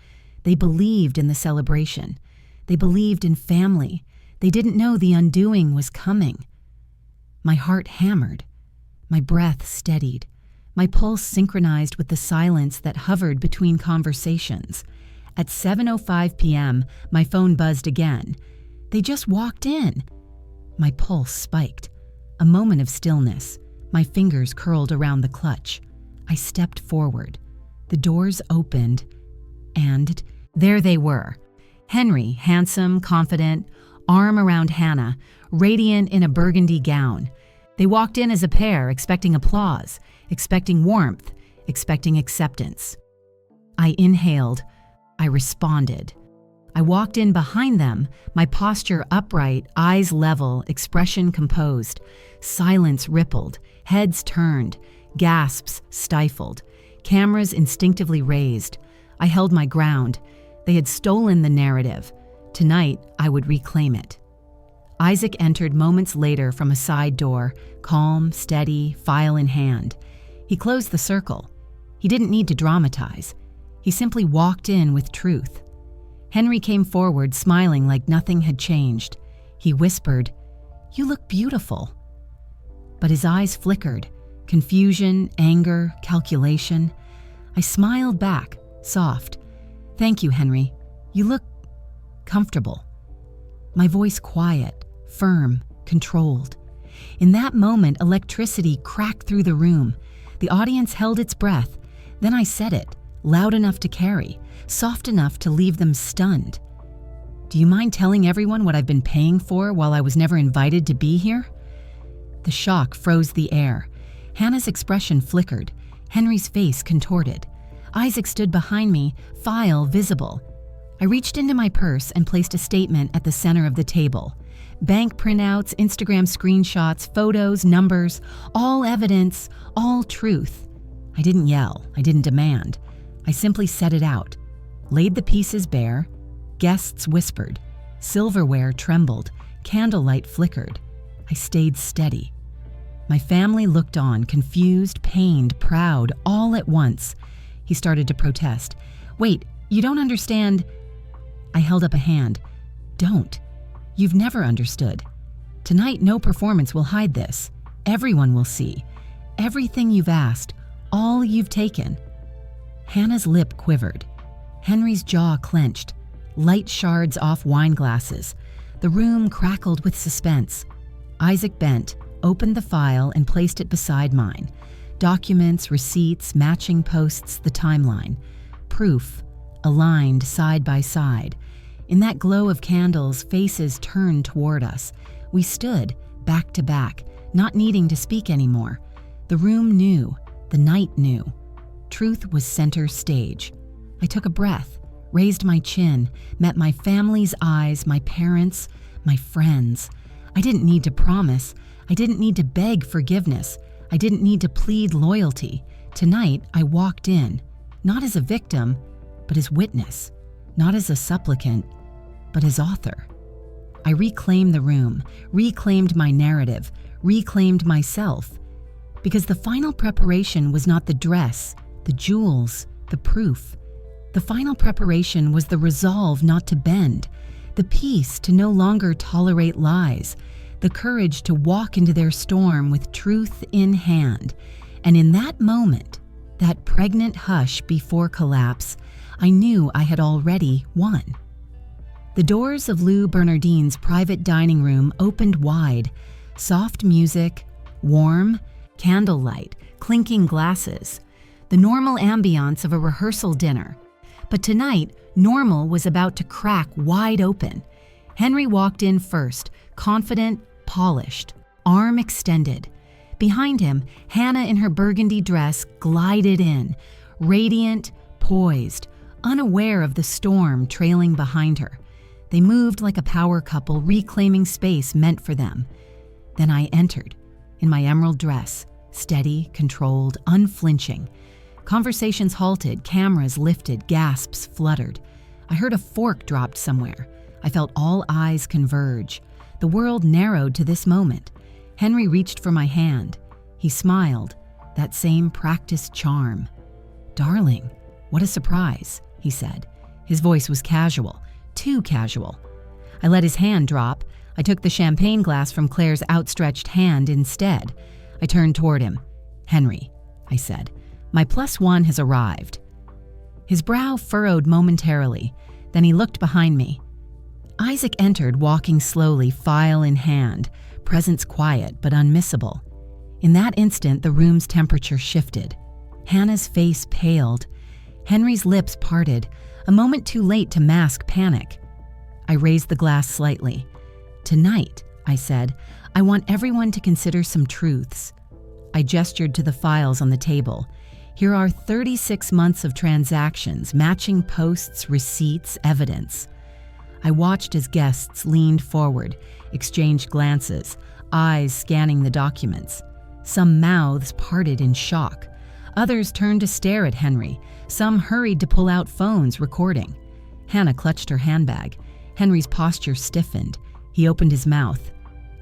Speaker 1: They believed in the celebration. They believed in family. They didn't know the undoing was coming. My heart hammered. My breath steadied. My pulse synchronized with the silence that hovered between conversations. At 7:05 p.m., my phone buzzed again. They just walked in. My pulse spiked. A moment of stillness. My fingers curled around the clutch. I stepped forward. The doors opened, and there they were. Henry, handsome, confident, arm around Hannah, radiant in a burgundy gown. They walked in as a pair, expecting applause, expecting warmth, expecting acceptance. I inhaled. I responded. I walked in behind them, my posture upright, eyes level, expression composed. Silence rippled, heads turned, gasps stifled, cameras instinctively raised. I held my ground. They had stolen the narrative. Tonight, I would reclaim it. Isaac entered moments later from a side door, calm, steady, file in hand. He closed the circle. He didn't need to dramatize. He simply walked in with truth. Henry came forward, smiling like nothing had changed. He whispered, "You look beautiful." But his eyes flickered, confusion, anger, calculation. I smiled back, soft. "Thank you, Henry. You look comfortable." My voice quiet, firm, controlled. In that moment, electricity cracked through the room. The audience held its breath. Then I said it, loud enough to carry, soft enough to leave them stunned. Do you mind telling everyone what I've been paying for while I was never invited to be here? The shock froze the air. Hannah's expression flickered. Henry's face contorted. Isaac stood behind me, file visible. I reached into my purse and placed a statement at the center of the table. Bank printouts, Instagram screenshots, photos, numbers, all evidence, all truth. I didn't yell. I didn't demand. I simply set it out. Laid the pieces bare. Guests whispered. Silverware trembled. Candlelight flickered. I stayed steady. My family looked on, confused, pained, proud, all at once. He started to protest. Wait, you don't understand. I held up a hand. Don't. You've never understood. Tonight, no performance will hide this. Everyone will see. Everything you've asked, all you've taken. Hannah's lip quivered. Henry's jaw clenched. Light shards off wine glasses. The room crackled with suspense. Isaac bent, opened the file, and placed it beside mine. Documents, receipts, matching posts, the timeline. Proof, aligned side by side. In that glow of candles, faces turned toward us. We stood, back to back, not needing to speak anymore. The room knew. The night knew. Truth was center stage. I took a breath, raised my chin, met my family's eyes, my parents', my friends'. I didn't need to promise. I didn't need to beg forgiveness. I didn't need to plead loyalty. Tonight, I walked in, not as a victim, but as witness. Not as a supplicant, but as author. I reclaimed the room, reclaimed my narrative, reclaimed myself. Because the final preparation was not the dress, the jewels, the proof. The final preparation was the resolve not to bend, the peace to no longer tolerate lies, the courage to walk into their storm with truth in hand. And in that moment, that pregnant hush before collapse, I knew I had already won. The doors of Lou Bernardine's private dining room opened wide. Soft music, warm, candlelight, clinking glasses. The normal ambiance of a rehearsal dinner. But tonight, normal was about to crack wide open. Henry walked in first, confident, polished, arm extended. Behind him, Hannah in her burgundy dress glided in, radiant, poised, unaware of the storm trailing behind her. They moved like a power couple reclaiming space meant for them. Then I entered, in my emerald dress, steady, controlled, unflinching. Conversations halted, cameras lifted, gasps fluttered. I heard a fork dropped somewhere. I felt all eyes converge. The world narrowed to this moment. Henry reached for my hand. He smiled, that same practiced charm. "Darling, what a surprise," he said. His voice was casual, too casual. I let his hand drop. I took the champagne glass from Claire's outstretched hand instead. I turned toward him. "Henry," I said, "my +1 has arrived." His brow furrowed momentarily. Then he looked behind me. Isaac entered, walking slowly, file in hand, presence quiet but unmissable. In that instant, the room's temperature shifted. Hannah's face paled. Henry's lips parted, a moment too late to mask panic. I raised the glass slightly. "Tonight," I said, "I want everyone to consider some truths." I gestured to the files on the table. Here are 36 months of transactions, matching posts, receipts, evidence. I watched as guests leaned forward, exchanged glances, eyes scanning the documents. Some mouths parted in shock. Others turned to stare at Henry. Some hurried to pull out phones, recording. Hannah clutched her handbag. Henry's posture stiffened. He opened his mouth.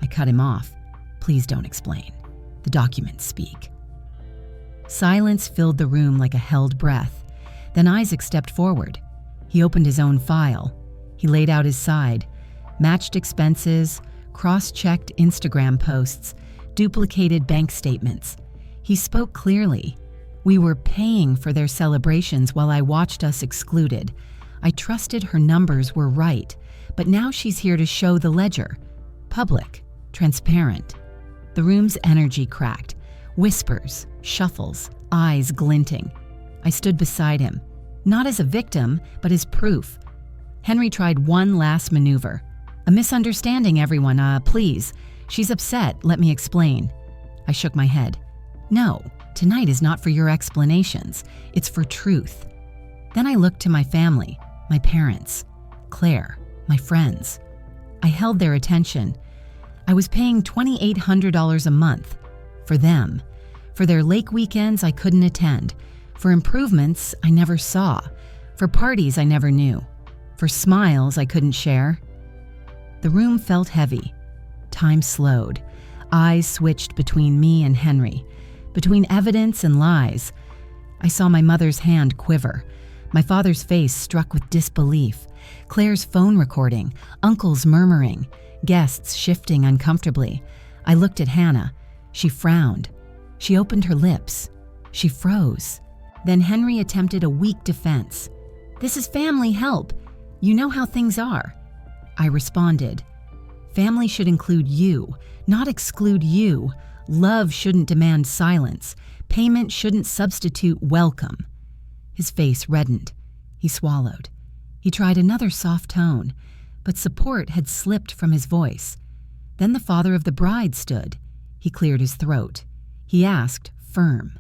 Speaker 1: I cut him off. "Please don't explain. The documents speak." Silence filled the room like a held breath. Then Isaac stepped forward. He opened his own file. He laid out his side. Matched expenses, cross-checked Instagram posts, duplicated bank statements. He spoke clearly. We were paying for their celebrations while I watched us excluded. I trusted her numbers were right, but now she's here to show the ledger. Public, transparent. The room's energy cracked. Whispers, shuffles, eyes glinting. I stood beside him. not as a victim, but as proof. Henry tried one last maneuver. "A misunderstanding, everyone, please. She's upset, let me explain." I shook my head. "No, tonight is not for your explanations. It's for truth." Then I looked to my family, my parents, Claire, my friends. I held their attention. I was paying $2,800 a month for them, for their lake weekends I couldn't attend, for improvements I never saw, for parties I never knew, for smiles I couldn't share. The room felt heavy. Time slowed. Eyes switched between me and Henry, between evidence and lies. I saw my mother's hand quiver, my father's face struck with disbelief, Claire's phone recording, uncle's murmuring, guests shifting uncomfortably. I looked at Hannah. She frowned. She opened her lips. She froze. Then Henry attempted a weak defense. "This is family, help. You know how things are." I responded, "Family should include you, not exclude you. Love shouldn't demand silence. Payment shouldn't substitute welcome." His face reddened. He swallowed. He tried another soft tone, but support had slipped from his voice. Then the father of the bride stood. He cleared his throat. He asked, firm,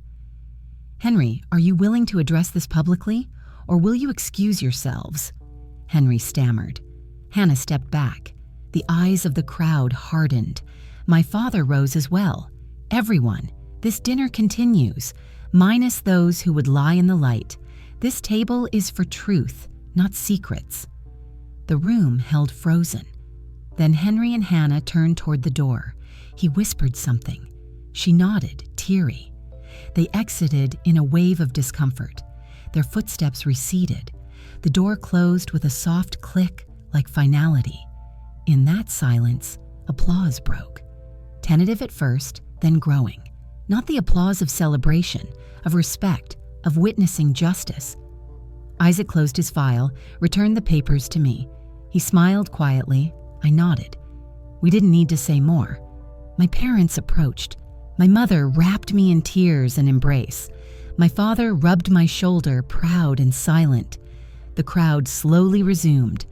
Speaker 1: "Henry, are you willing to address this publicly, or will you excuse yourselves?" Henry stammered. Hannah stepped back. The eyes of the crowd hardened. My father rose as well. "Everyone, this dinner continues, minus those who would lie in the light. This table is for truth, not secrets." The room held frozen. Then Henry and Hannah turned toward the door. He whispered something. She nodded, teary. They exited in a wave of discomfort. Their footsteps receded. The door closed with a soft click like finality. In that silence, applause broke. Tentative at first, then growing. Not the applause of celebration, of respect, of witnessing justice. Isaac closed his file, returned the papers to me. He smiled quietly. I nodded. We didn't need to say more. My parents approached. My mother wrapped me in tears and embrace. My father rubbed my shoulder, proud and silent. The crowd slowly resumed.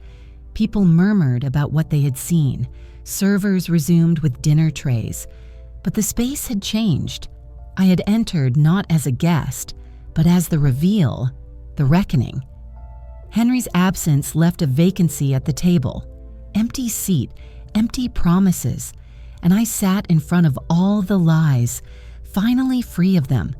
Speaker 1: People murmured about what they had seen. Servers resumed with dinner trays. But the space had changed. I had entered not as a guest, but as the reveal, the reckoning. Henry's absence left a vacancy at the table. Empty seat, empty promises, and I sat in front of all the lies, finally free of them.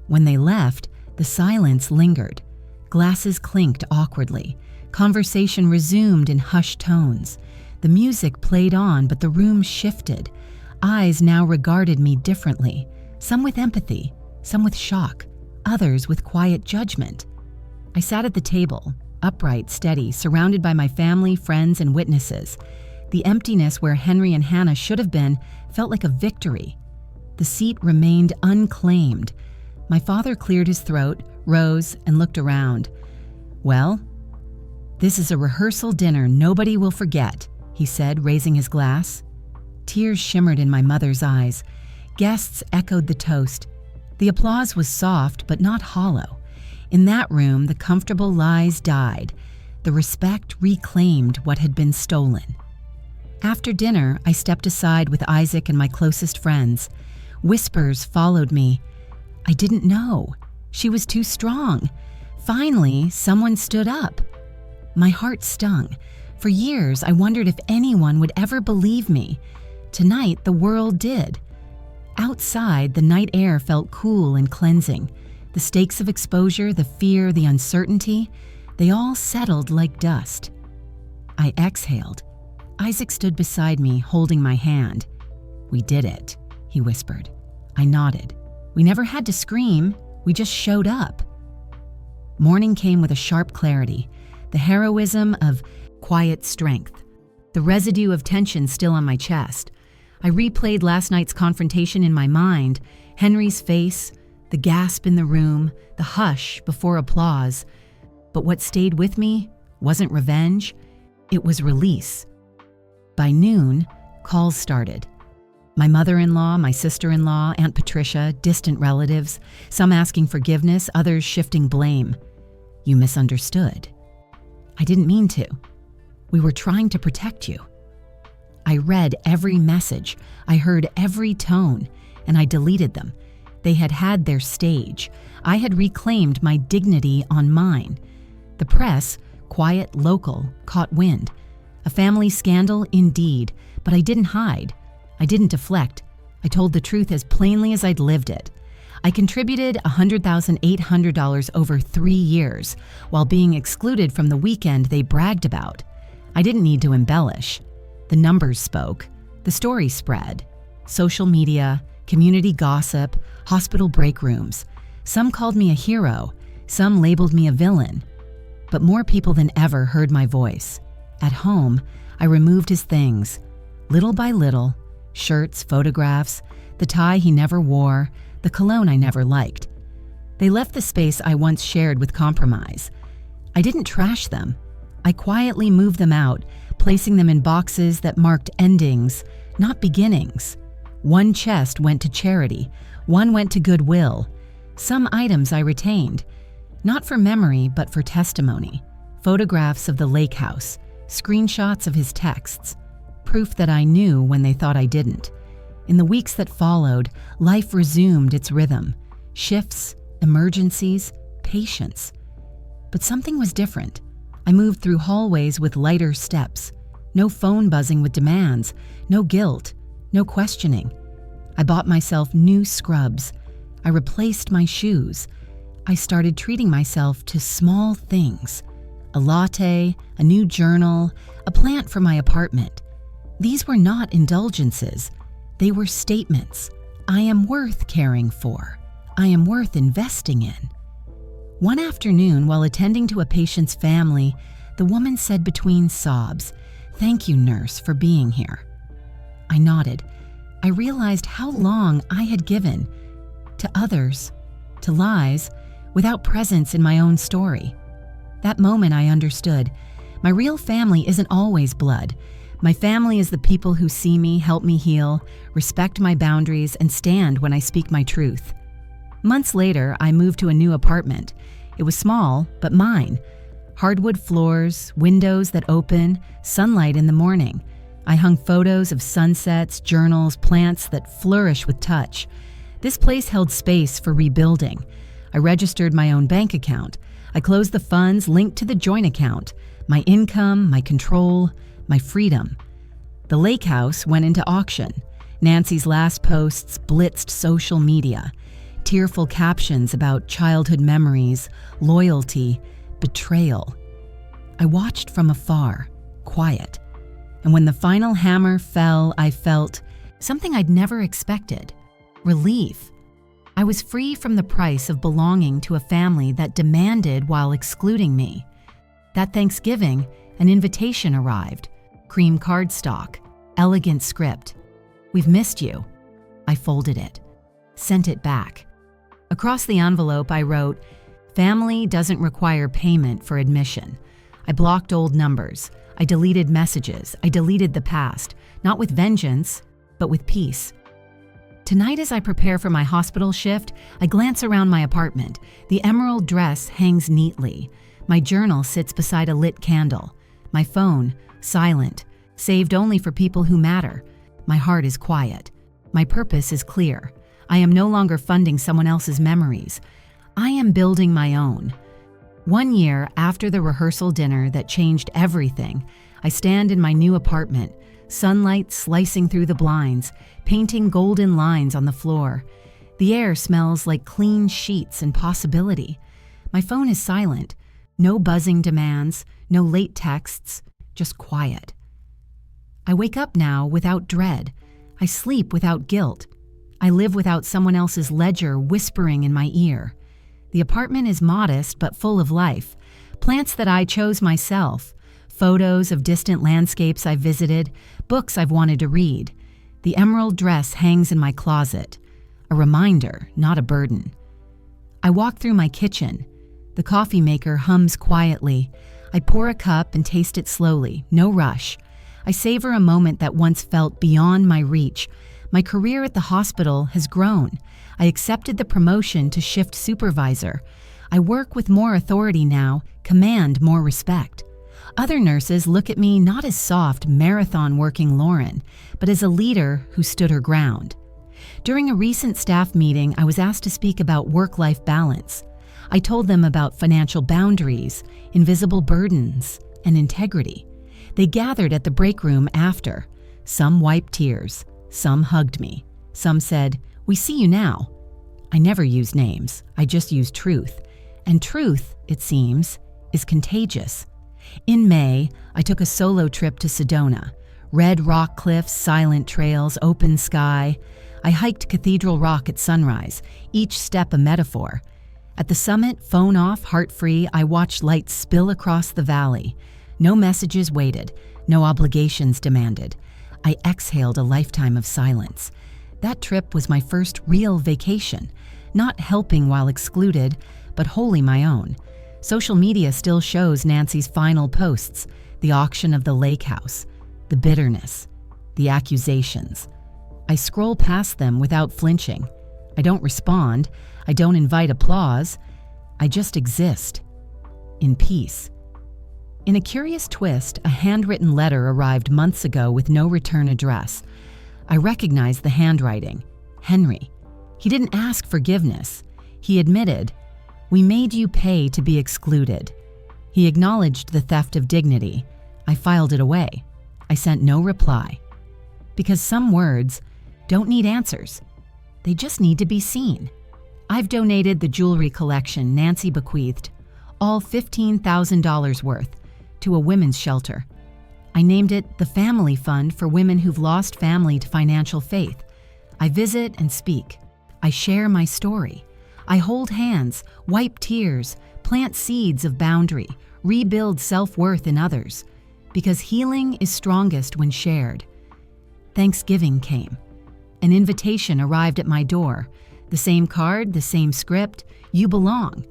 Speaker 1: When they left, the silence lingered. Glasses clinked awkwardly. Conversation resumed in hushed tones. The music played on, but the room shifted. Eyes now regarded me differently, some with empathy, some with shock, others with quiet judgment. I sat at the table, upright, steady, surrounded by my family, friends, and witnesses. The emptiness where Henry and Hannah should have been felt like a victory. The seat remained unclaimed. My father cleared his throat, rose, and looked around. "Well, this is a rehearsal dinner nobody will forget," he said, raising his glass. Tears shimmered in my mother's eyes. Guests echoed the toast. The applause was soft but not hollow. In that room, the comfortable lies died. The respect reclaimed what had been stolen. After dinner, I stepped aside with Isaac and my closest friends. Whispers followed me. I didn't know. She was too strong. Finally, someone stood up. My heart stung. For years, I wondered if anyone would ever believe me. Tonight, the world did. Outside, the night air felt cool and cleansing. The stakes of exposure, the fear, the uncertainty, they all settled like dust. I exhaled. Isaac stood beside me, holding my hand. "We did it," he whispered. I nodded. We never had to scream. We just showed up. Morning came with a sharp clarity, the heroism of quiet strength, the residue of tension still on my chest. I replayed last night's confrontation in my mind, Henry's face, the gasp in the room, the hush before applause. But what stayed with me wasn't revenge, it was release. By noon, calls started. My mother-in-law, my sister-in-law, Aunt Patricia, distant relatives, some asking forgiveness, others shifting blame. You misunderstood. I didn't mean to. We were trying to protect you. I read every message, I heard every tone, and I deleted them. They had had their stage. I had reclaimed my dignity on mine. The press, quiet, local, caught wind. A family scandal, indeed, but I didn't hide. I didn't deflect. I told the truth as plainly as I'd lived it. I contributed $100,800 over 3 years, while being excluded from the weekend they bragged about. I didn't need to embellish. The numbers spoke. The story spread. Social media, community gossip, hospital break rooms. Some called me a hero. Some labeled me a villain. But more people than ever heard my voice. At home, I removed his things. Little by little, shirts, photographs, the tie he never wore, the cologne I never liked. They left the space I once shared with compromise. I didn't trash them. I quietly moved them out, placing them in boxes that marked endings, not beginnings. One chest went to charity, one went to goodwill. Some items I retained, not for memory but for testimony. Photographs of the lake house, screenshots of his texts, proof that I knew when they thought I didn't. In the weeks that followed, life resumed its rhythm. Shifts, emergencies, patience. But something was different. I moved through hallways with lighter steps. No phone buzzing with demands, no guilt, no questioning. I bought myself new scrubs. I replaced my shoes. I started treating myself to small things. A latte, a new journal, a plant for my apartment. These were not indulgences. They were statements. I am worth caring for. I am worth investing in. One afternoon, while attending to a patient's family, the woman said between sobs, "Thank you, nurse, for being here." I nodded. I realized how long I had given to others, to lies, without presence in my own story. That moment I understood. My real family isn't always blood. My family is the people who see me, help me heal, respect my boundaries, and stand when I speak my truth. Months later, I moved to a new apartment. It was small, but mine. Hardwood floors, windows that open, sunlight in the morning. I hung photos of sunsets, journals, plants that flourish with touch. This place held space for rebuilding. I registered my own bank account. I closed the funds linked to the joint account. My income, my control, my freedom. The lake house went into auction. Nancy's last posts blitzed social media. Tearful captions about childhood memories, loyalty, betrayal. I watched from afar, quiet. And when the final hammer fell, I felt something I'd never expected: relief. I was free from the price of belonging to a family that demanded while excluding me. That Thanksgiving, an invitation arrived. Cream cardstock, elegant script. "We've missed you." I folded it, sent it back. Across the envelope, I wrote, "Family doesn't require payment for admission." I blocked old numbers. I deleted messages. I deleted the past, not with vengeance, but with peace. Tonight, as I prepare for my hospital shift, I glance around my apartment. The emerald dress hangs neatly. My journal sits beside a lit candle. My phone, silent, saved only for people who matter. My heart is quiet. My purpose is clear. I am no longer funding someone else's memories. I am building my own. 1 year after the rehearsal dinner that changed everything, I stand in my new apartment, sunlight slicing through the blinds, painting golden lines on the floor. The air smells like clean sheets and possibility. My phone is silent. No buzzing demands, no late texts, just quiet. I wake up now without dread. I sleep without guilt. I live without someone else's ledger whispering in my ear. The apartment is modest but full of life. Plants that I chose myself, photos of distant landscapes I visited, books I've wanted to read. The emerald dress hangs in my closet, a reminder, not a burden. I walk through my kitchen. The coffee maker hums quietly. I pour a cup and taste it slowly, no rush. I savor a moment that once felt beyond my reach. My career at the hospital has grown. I accepted the promotion to shift supervisor. I work with more authority now, command more respect. Other nurses look at me not as soft, marathon-working Lauren, but as a leader who stood her ground. During a recent staff meeting, I was asked to speak about work-life balance. I told them about financial boundaries, invisible burdens, and integrity. They gathered at the break room after. Some wiped tears, some hugged me. Some said, "We see you now." I never use names, I just use truth. And truth, it seems, is contagious. In May, I took a solo trip to Sedona. Red rock cliffs, silent trails, open sky. I hiked Cathedral Rock at sunrise, each step a metaphor. At the summit, phone off, heart-free, I watched light spill across the valley. No messages waited, no obligations demanded. I exhaled a lifetime of silence. That trip was my first real vacation, not helping while excluded, but wholly my own. Social media still shows Nancy's final posts, the auction of the lake house, the bitterness, the accusations. I scroll past them without flinching. I don't respond. I don't invite applause. I just exist, in peace. In a curious twist, a handwritten letter arrived months ago with no return address. I recognized the handwriting. Henry. He didn't ask forgiveness. He admitted, "We made you pay to be excluded." He acknowledged the theft of dignity. I filed it away. I sent no reply. Because some words don't need answers. They just need to be seen. I've donated the jewelry collection Nancy bequeathed, all $15,000 worth, to a women's shelter. I named it the Family Fund for women who've lost family to financial faith. I visit and speak. I share my story. I hold hands, wipe tears, plant seeds of boundary, rebuild self-worth in others, because healing is strongest when shared. Thanksgiving came. An invitation arrived at my door. The same card, the same script, "You belong."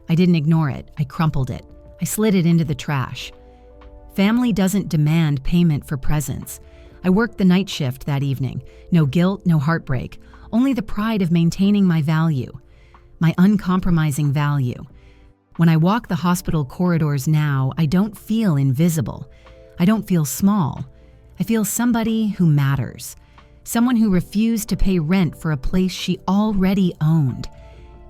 Speaker 1: I didn't ignore it. I crumpled it. I slid it into the trash. Family doesn't demand payment for presence. I worked the night shift that evening. No guilt, no heartbreak, only the pride of maintaining my value, my uncompromising value. When I walk the hospital corridors now, I don't feel invisible. I don't feel small. I feel somebody who matters. Someone who refused to pay rent for a place she already owned.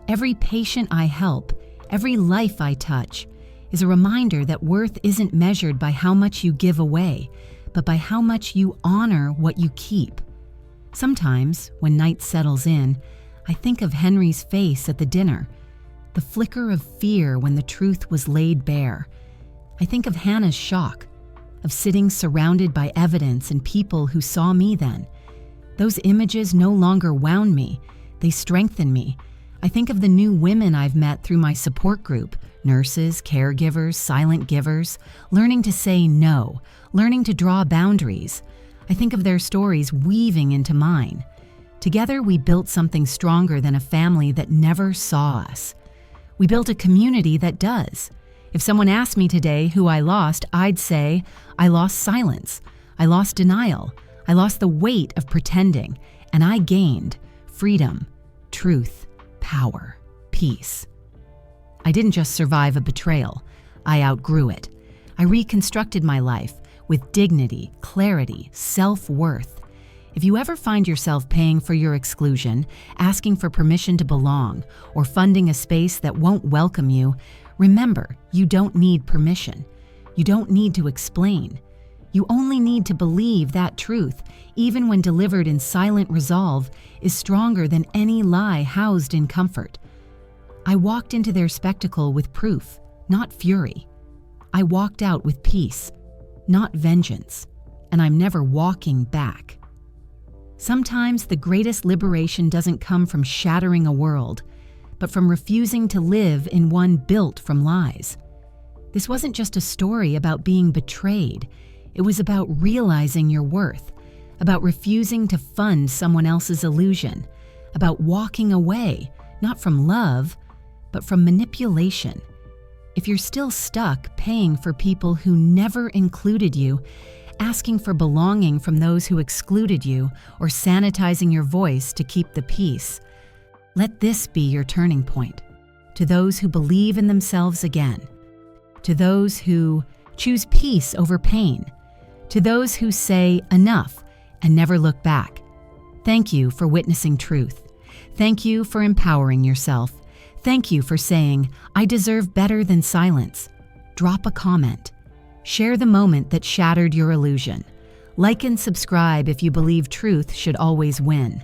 Speaker 1: Every patient I help, every life I touch, is a reminder that worth isn't measured by how much you give away, but by how much you honor what you keep. Sometimes, when night settles in, I think of Henry's face at the dinner, the flicker of fear when the truth was laid bare. I think of Hannah's shock, of sitting surrounded by evidence and people who saw me then. Those images no longer wound me, they strengthen me. I think of the new women I've met through my support group, nurses, caregivers, silent givers, learning to say no, learning to draw boundaries. I think of their stories weaving into mine. Together, we built something stronger than a family that never saw us. We built a community that does. If someone asked me today who I lost, I'd say, I lost silence. I lost denial. I lost the weight of pretending, and I gained freedom, truth, power, peace. I didn't just survive a betrayal. I outgrew it. I reconstructed my life with dignity, clarity, self-worth. If you ever find yourself paying for your exclusion, asking for permission to belong, or funding a space that won't welcome you, remember, you don't need permission. You don't need to explain. You only need to believe that truth, even when delivered in silent resolve, is stronger than any lie housed in comfort. I walked into their spectacle with proof, not fury. I walked out with peace, not vengeance, and I'm never walking back. Sometimes the greatest liberation doesn't come from shattering a world, but from refusing to live in one built from lies. This wasn't just a story about being betrayed. It was about realizing your worth, about refusing to fund someone else's illusion, about walking away, not from love, but from manipulation. If you're still stuck paying for people who never included you, asking for belonging from those who excluded you, or sanitizing your voice to keep the peace, let this be your turning point. to those who believe in themselves again, to those who choose peace over pain, to those who say enough and never look back. Thank you for witnessing truth. Thank you for empowering yourself. Thank you for saying, I deserve better than silence. Drop a comment. Share the moment that shattered your illusion. Like and subscribe if you believe truth should always win.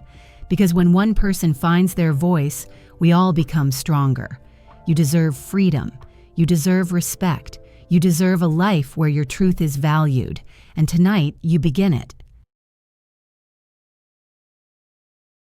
Speaker 1: Because when one person finds their voice, we all become stronger. You deserve freedom. You deserve respect. You deserve a life where your truth is valued. And tonight, you begin it.